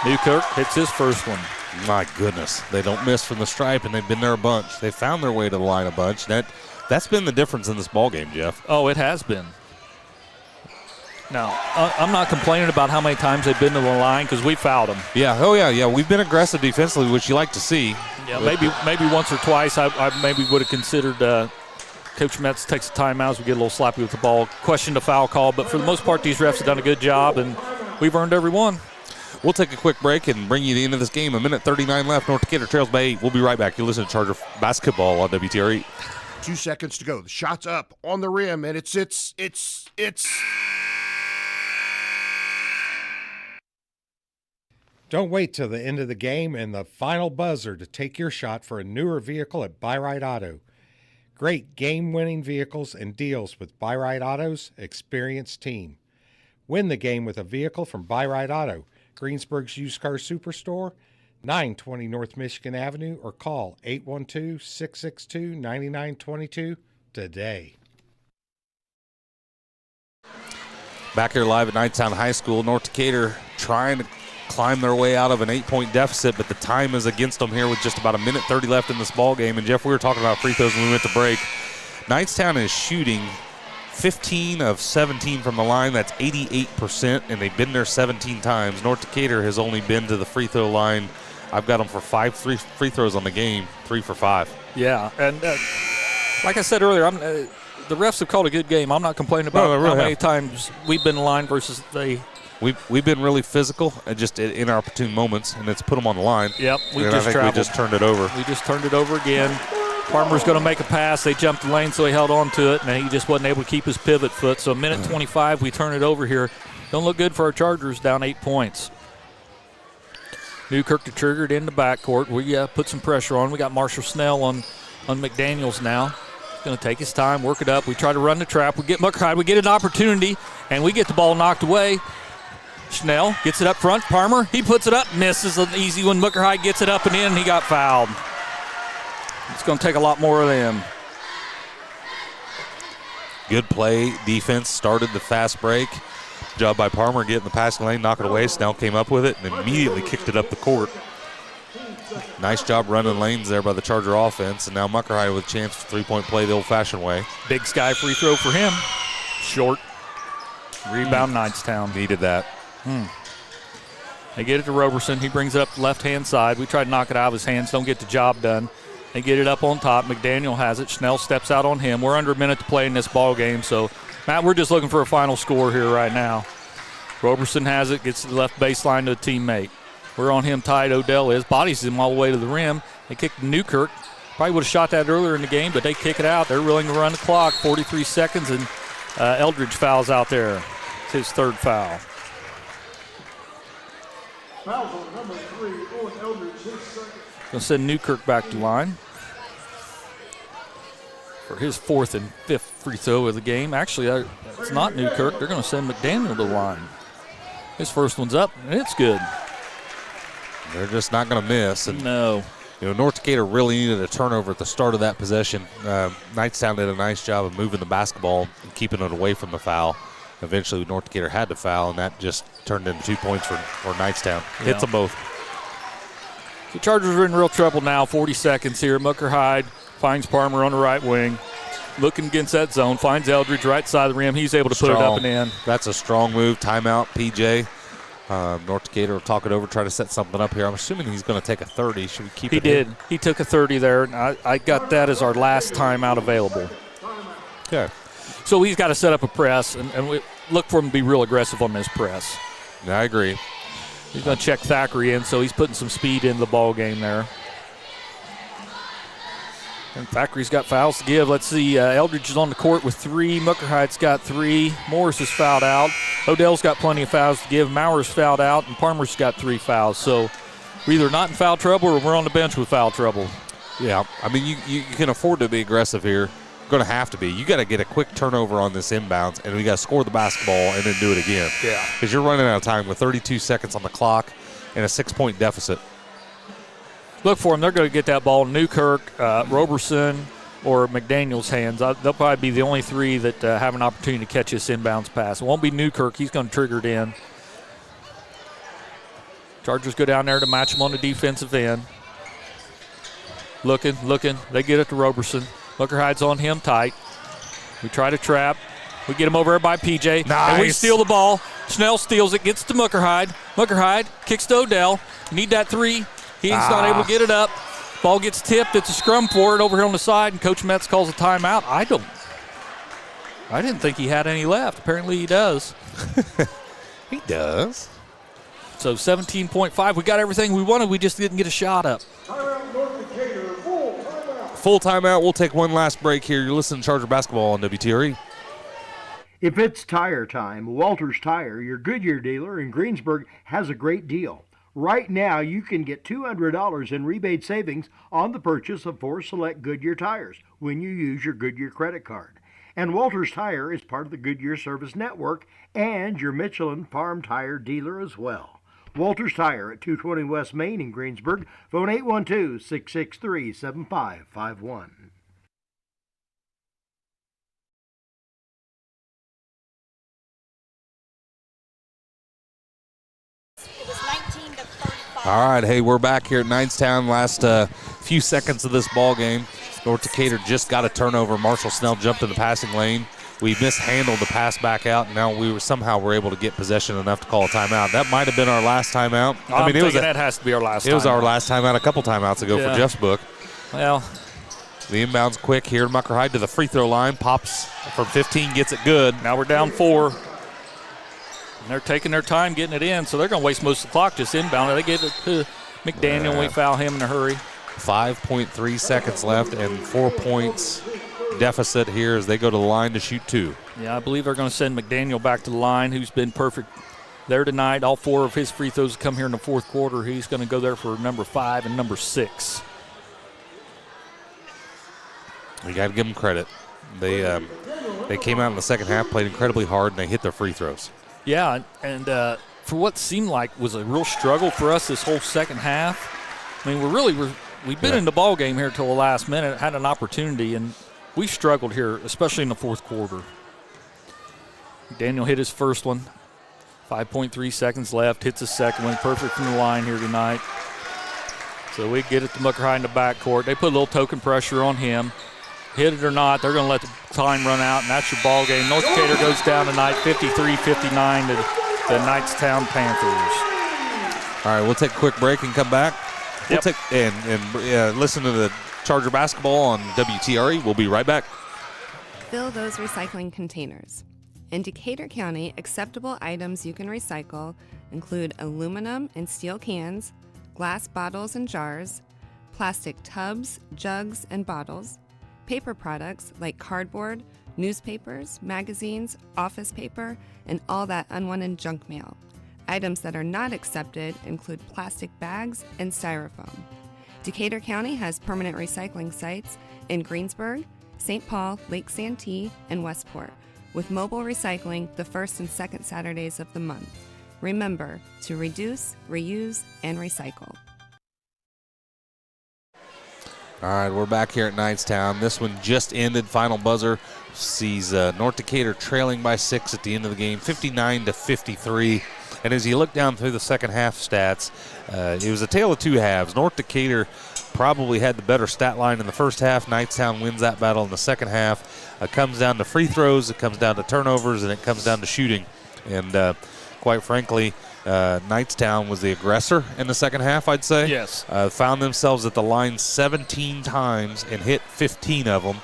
Newkirk hits his first one. My goodness. They don't miss from the stripe, and they've been there a bunch. They found their way to the line a bunch. That's been the difference in this ball game, Jeff. Oh, it has been. Now, I'm not complaining about how many times they've been to the line because we fouled them. Yeah, oh yeah. We've been aggressive defensively, which you like to see. Yeah, maybe once or twice I maybe would have considered Coach Metz takes a timeout as we get a little sloppy with the ball. Question the foul call, but for the most part, these refs have done a good job, and we've earned every one. We'll take a quick break and bring you to the end of this game. 1:39 left. North Decatur trails by 8. We'll be right back. You're listening to Charger Basketball on WTRE. 2 seconds to go. The shot's up on the rim, and it's. Don't wait till the end of the game and the final buzzer to take your shot for a newer vehicle at Buy-Right Auto. Great game-winning vehicles and deals with Buy-Right Auto's experienced team. Win the game with a vehicle from Buy-Right Auto, Greensburg's used car superstore, 920 North Michigan Avenue, or call 812-662-9922 today. Back here live at Knightstown High School. North Decatur trying to climb their way out of an 8-point deficit, but the time is against them here with just about 1:30 left in this ball game. And Jeff, we were talking about free throws when we went to break. Knightstown is shooting 15 of 17 from the line. That's 88%, and they've been there 17 times. North Decatur has only been to the free throw line. I've got them for 5 free throws on the game, 3 for 5. Yeah, and like I said earlier, the refs have called a good game. I'm not complaining about how many times we've been in line versus they. We've been really physical and just in our opportune moments, and it's put them on the line. Yep, we just turned it over. We just turned it over again. Farmer's going to make a pass. They jumped the lane, so he held on to it, and he just wasn't able to keep his pivot foot. So 1:25, we turn it over here. Don't look good for our Chargers, down 8 points. Newkirk to trigger it in the backcourt. We put some pressure on. We got Marshall Snell on McDaniels now. He's going to take his time, work it up. We try to run the trap. We get Muckerhide. We get an opportunity, and we get the ball knocked away. Schnell gets it up front. Parmer, he puts it up, misses an easy one. Muckerhide gets it up and in, and he got fouled. It's going to take a lot more of them. Good play. Defense started the fast break. Job by Parmer getting the passing lane, knock it away. Snell came up with it and immediately kicked it up the court. Nice job running lanes there by the Charger offense. And now Muckerhide with a chance for three-point play the old-fashioned way. Big Sky free throw for him. Short. Rebound, Knightstown. Needed that. They get it to Roberson. He brings it up the left-hand side. We try to knock it out of his hands. Don't get the job done. They get it up on top. McDaniel has it. Schnell steps out on him. We're under a minute to play in this ball game. So, Matt, we're just looking for a final score here right now. Roberson has it. Gets to the left baseline to a teammate. We're on him tight. Odell is. Bodies him all the way to the rim. They kick to Newkirk. Probably would have shot that earlier in the game, but they kick it out. They're willing to run the clock. 43 seconds, and Eldridge fouls out there. It's his third foul. Going to send Newkirk back to line for his 4th and 5th free throw of the game. Actually, it's not Newkirk. They're going to send McDaniel to the line. His first one's up, and it's good. They're just not going to miss. And, no. North Decatur really needed a turnover at the start of that possession. Knightstown did a nice job of moving the basketball and keeping it away from the foul. Eventually, North Decatur had to foul, and that just turned into 2 points for Knightstown. Yeah. Hits them both. The Chargers are in real trouble now. 40 seconds here. Mucker Hyde finds Palmer on the right wing. Looking against that zone. Finds Eldridge right side of the rim. He's able to put it up and in. That's a strong move. Timeout, PJ. North Decatur will talk it over, try to set something up here. I'm assuming he's going to take a 30. Should we keep it? He did. He took a 30 there. I got that as our last timeout available. Okay. So he's got to set up a press, and we look for him to be real aggressive on this press. Yeah, I agree. He's going to check Thackeray in, so he's putting some speed in the ball game there. And Thackeray's got fouls to give. Let's see. Eldridge is on the court with 3. Muckerhide's got 3. Morris is fouled out. Odell's got plenty of fouls to give. Mauer's fouled out, and Palmer's got 3 fouls. So we're either not in foul trouble or we're on the bench with foul trouble. Yeah, I mean, you can afford to be aggressive here. Going to have to be. You got to get a quick turnover on this inbounds, and we got to score the basketball and then do it again. Yeah. Because you're running out of time with 32 seconds on the clock and a 6-point deficit. Look for them. They're going to get that ball. Newkirk, Roberson, or McDaniel's hands. They'll probably be the only 3 that have an opportunity to catch this inbounds pass. It won't be Newkirk. He's going to trigger it in. Chargers go down there to match him on the defensive end. Looking. They get it to Roberson. Mucker hides on him tight. We try to trap. We get him over there by PJ. Nice. And we steal the ball. Snell steals it, gets to Muckerhide. Muckerhide kicks to Odell. Need that 3. He's not able to get it up. Ball gets tipped. It's a scrum for it over here on the side, and Coach Metz calls a timeout. I didn't think he had any left. Apparently he does. He does. So 17.5. We got everything we wanted. We just didn't get a shot up. Full timeout. We'll take one last break here. You're listening to Charger Basketball on WTRE. If it's tire time, Walters Tire, your Goodyear dealer in Greensburg, has a great deal. Right now, you can get $200 in rebate savings on the purchase of 4 select Goodyear tires when you use your Goodyear credit card. And Walters Tire is part of the Goodyear Service Network and your Michelin Farm Tire dealer as well. Walters Tire at 220 West Main in Greensburg. Phone 812-663-7551. It was 19 to 35. All right, hey, we're back here at Knightstown. Last few seconds of this ball game. North Decatur just got a turnover. Marshall Snell jumped in the passing lane. We mishandled the pass back out, and now we were able to get possession enough to call a timeout. That might have been our last timeout. That has to be our last. It was our last timeout a couple timeouts ago for Jeff's book. Well, the inbound's quick here. Muckerhide to the free throw line, pops from 15, gets it good. now we're down 4. And they're taking their time getting it in, so they're going to waste most of the clock just inbound. They get it to McDaniel. We foul him in a hurry. 5.3 seconds left and 4 points deficit here as they go to the line to shoot 2. Yeah, I believe they're going to send McDaniel back to the line, who's been perfect there tonight. All 4 of his free throws come here in the fourth quarter. He's going to go there for number 5 and number 6. We got to give them credit. They came out in the second half, played incredibly hard, and they hit their free throws. Yeah, and for what seemed like was a real struggle for us this whole second half. I mean, we've been in the ball game here till the last minute, had an opportunity, and we struggled here, especially in the fourth quarter. Daniel hit his first one. 5.3 seconds left. Hits his second one. Perfect from the line here tonight. So we get it to Muckerhide in the backcourt. They put a little token pressure on him. Hit it or not, they're going to let the time run out, and that's your ball game. North Decatur goes down tonight 53-59 to the Knightstown Panthers. All right, we'll take a quick break and come back. We'll take and listen to the Charger Basketball on WTRE. We'll be right back. Fill those recycling containers. In Decatur County, acceptable items you can recycle include aluminum and steel cans, glass bottles and jars, plastic tubs, jugs, and bottles, paper products like cardboard, newspapers, magazines, office paper, and all that unwanted junk mail. Items that are not accepted include plastic bags and styrofoam. Decatur County has permanent recycling sites in Greensburg, St. Paul, Lake Santee, and Westport, with mobile recycling the first and second Saturdays of the month. Remember to reduce, reuse, and recycle. All right, we're back here at Knightstown. This one just ended. Final buzzer sees North Decatur trailing by 6 at the end of the game, 59-53. And as you look down through the second half stats, it was a tale of two halves. North Decatur probably had the better stat line in the first half. Knightstown wins that battle in the second half. It comes down to free throws, it comes down to turnovers, and it comes down to shooting. And quite frankly, Knightstown was the aggressor in the second half, I'd say. Yes. Found themselves at the line 17 times and hit 15 of them,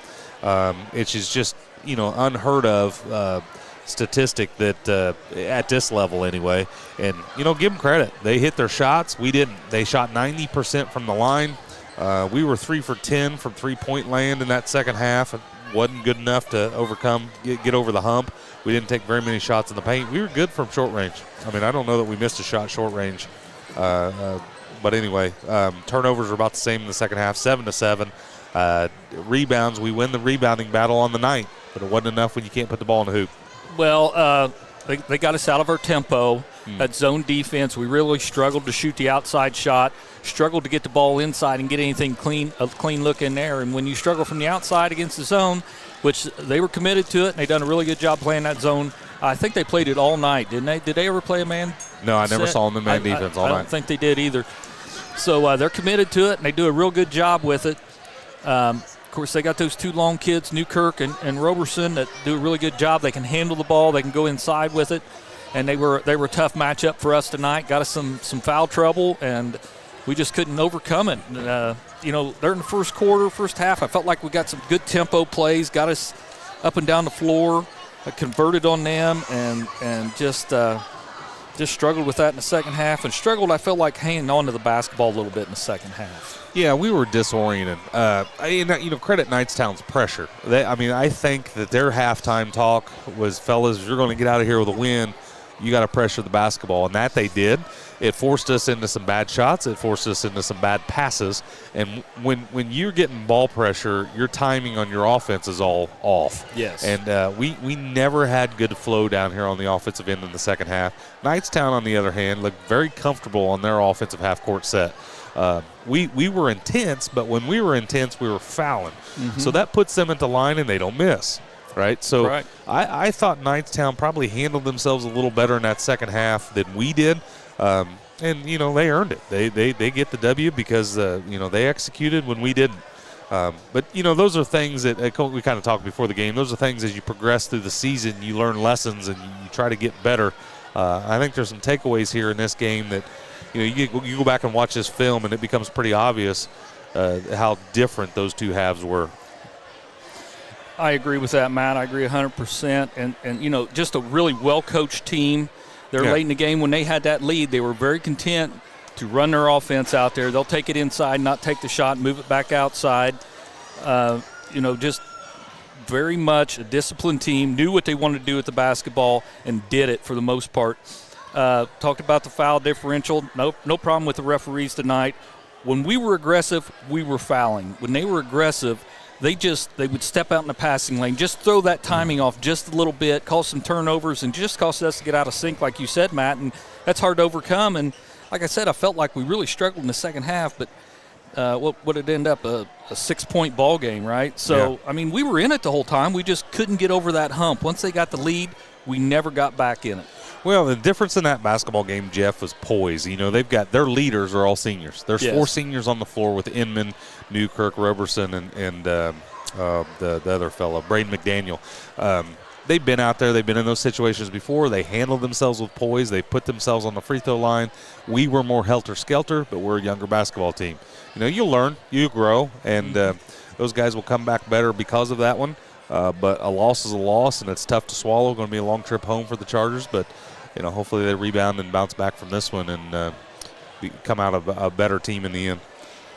which is just, unheard of statistic that at this level anyway. And, give them credit. They hit their shots. We didn't. They shot 90% from the line. We were 3 for 10 from three-point land in that second half. It wasn't good enough to get over the hump. We didn't take very many shots in the paint. We were good from short range. I mean, I don't know that we missed a shot short range. But anyway, turnovers are about the same in the second half, 7-7. Rebounds, we win the rebounding battle on the night, but it wasn't enough when you can't put the ball in the hoop. Well, they got us out of our tempo. That zone defense, we really struggled to shoot the outside shot, struggled to get the ball inside and get anything a clean look in there. And when you struggle from the outside against the zone, which they were committed to it, and they done a really good job playing that zone. I think they played it all night, didn't they? Did they ever play a man? No, I never saw them in man defense all night. I don't think they did either. So they're committed to it, and they do a real good job with it. Of course, they got those two long kids, Newkirk and Roberson, that do a really good job. They can handle the ball. They can go inside with it. And they were a tough matchup for us tonight. Got us some foul trouble, and we just couldn't overcome it. During the first quarter, first half, I felt like we got some good tempo plays, got us up and down the floor, converted on them, and just struggled with that in the second half. And struggled, I felt like, hanging on to the basketball a little bit in the second half. Yeah, we were disoriented. Credit Knightstown's pressure. I think that their halftime talk was, fellas, if you're going to get out of here with a win, you got to pressure the basketball, and that they did. It forced us into some bad shots. It forced us into some bad passes. And when you're getting ball pressure, your timing on your offense is all off. Yes. And we never had good flow down here on the offensive end in the second half. Knightstown, on the other hand, looked very comfortable on their offensive half-court set. We were intense, but when we were intense, we were fouling. Mm-hmm. So that puts them at the line, and they don't miss. Right, so right. I thought Knightstown probably handled themselves a little better in that second half than we did, and they earned it. They get the W because they executed when we didn't. But those are things that we kind of talked before the game. Those are things as you progress through the season, you learn lessons and you try to get better. I think there's some takeaways here in this game that you go back and watch this film and it becomes pretty obvious how different those two halves were. I agree with that, Matt. I agree 100%. And just a really well-coached team. They're late in the game. When they had that lead, they were very content to run their offense out there. They'll take it inside, not take the shot, move it back outside. Just very much a disciplined team, knew what they wanted to do with the basketball, and did it for the most part. Talked about the foul differential. No problem with the referees tonight. When we were aggressive, we were fouling. When they were aggressive, they would step out in the passing lane, just throw that timing off just a little bit, cause some turnovers, and just cause us to get out of sync, like you said, Matt, and that's hard to overcome. And like I said, I felt like we really struggled in the second half, but what would it end up, a 6-point ball game, right? So, yeah. We were in it the whole time. We just couldn't get over that hump. Once they got the lead, we never got back in it. Well, the difference in that basketball game, Jeff, was poise. They've got their leaders are all seniors. There's 4 seniors on the floor with Inman, Newkirk, Roberson, and the other fellow, Braden McDaniel. They've been out there. They've been in those situations before. They handled themselves with poise. They put themselves on the free throw line. We were more helter-skelter, but we're a younger basketball team. You'll learn, you grow, and those guys will come back better because of that one. But a loss is a loss, and it's tough to swallow. Going to be a long trip home for the Chargers, but hopefully they rebound and bounce back from this one and come out of a better team in the end.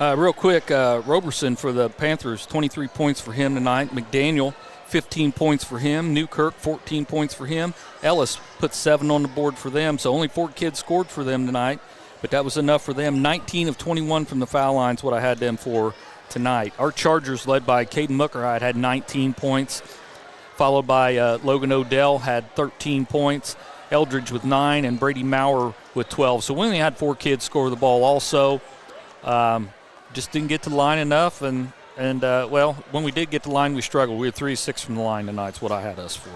Real quick, Roberson for the Panthers, 23 points for him tonight. McDaniel, 15 points for him. Newkirk, 14 points for him. Ellis put 7 on the board for them, so only 4 kids scored for them tonight, but that was enough for them. 19 of 21 from the foul line is what I had them for tonight. Our Chargers, led by Caden Muckerhide, had 19 points, followed by Logan Odell had 13 points, Eldridge with 9, and Brady Maurer with 12. So we only had 4 kids score the ball also. Just didn't get to the line enough, and well, when we did get to the line, we struggled. We were 3-6 from the line tonight. That's what I had us for.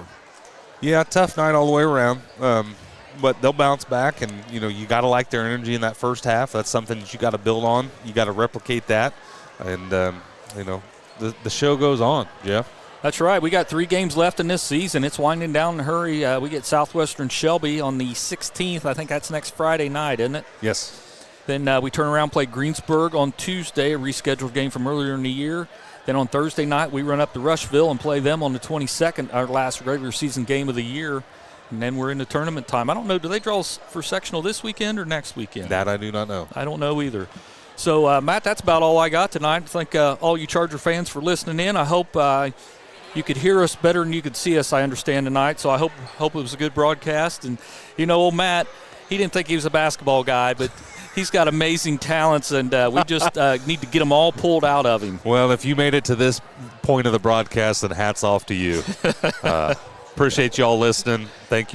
Yeah, tough night all the way around. But they'll bounce back, and, you got to like their energy in that first half. That's something that you got to build on. You got to replicate that. And, the show goes on, Jeff. That's right. We got 3 games left in this season. It's winding down in a hurry. We get Southwestern Shelby on the 16th. I think that's next Friday night, isn't it? Yes. Then we turn around and play Greensburg on Tuesday, a rescheduled game from earlier in the year. Then on Thursday night, we run up to Rushville and play them on the 22nd, our last regular season game of the year. And then we're into tournament time. I don't know, do they draw for sectional this weekend or next weekend? That I do not know. I don't know either. So, Matt, that's about all I got tonight. Thank all you Charger fans for listening in. I hope you could hear us better than you could see us, I understand, tonight. So I hope it was a good broadcast. And, old Matt, he didn't think he was a basketball guy, but he's got amazing talents, and we just need to get them all pulled out of him. Well, if you made it to this point of the broadcast, then hats off to you. Appreciate you all listening. Thank you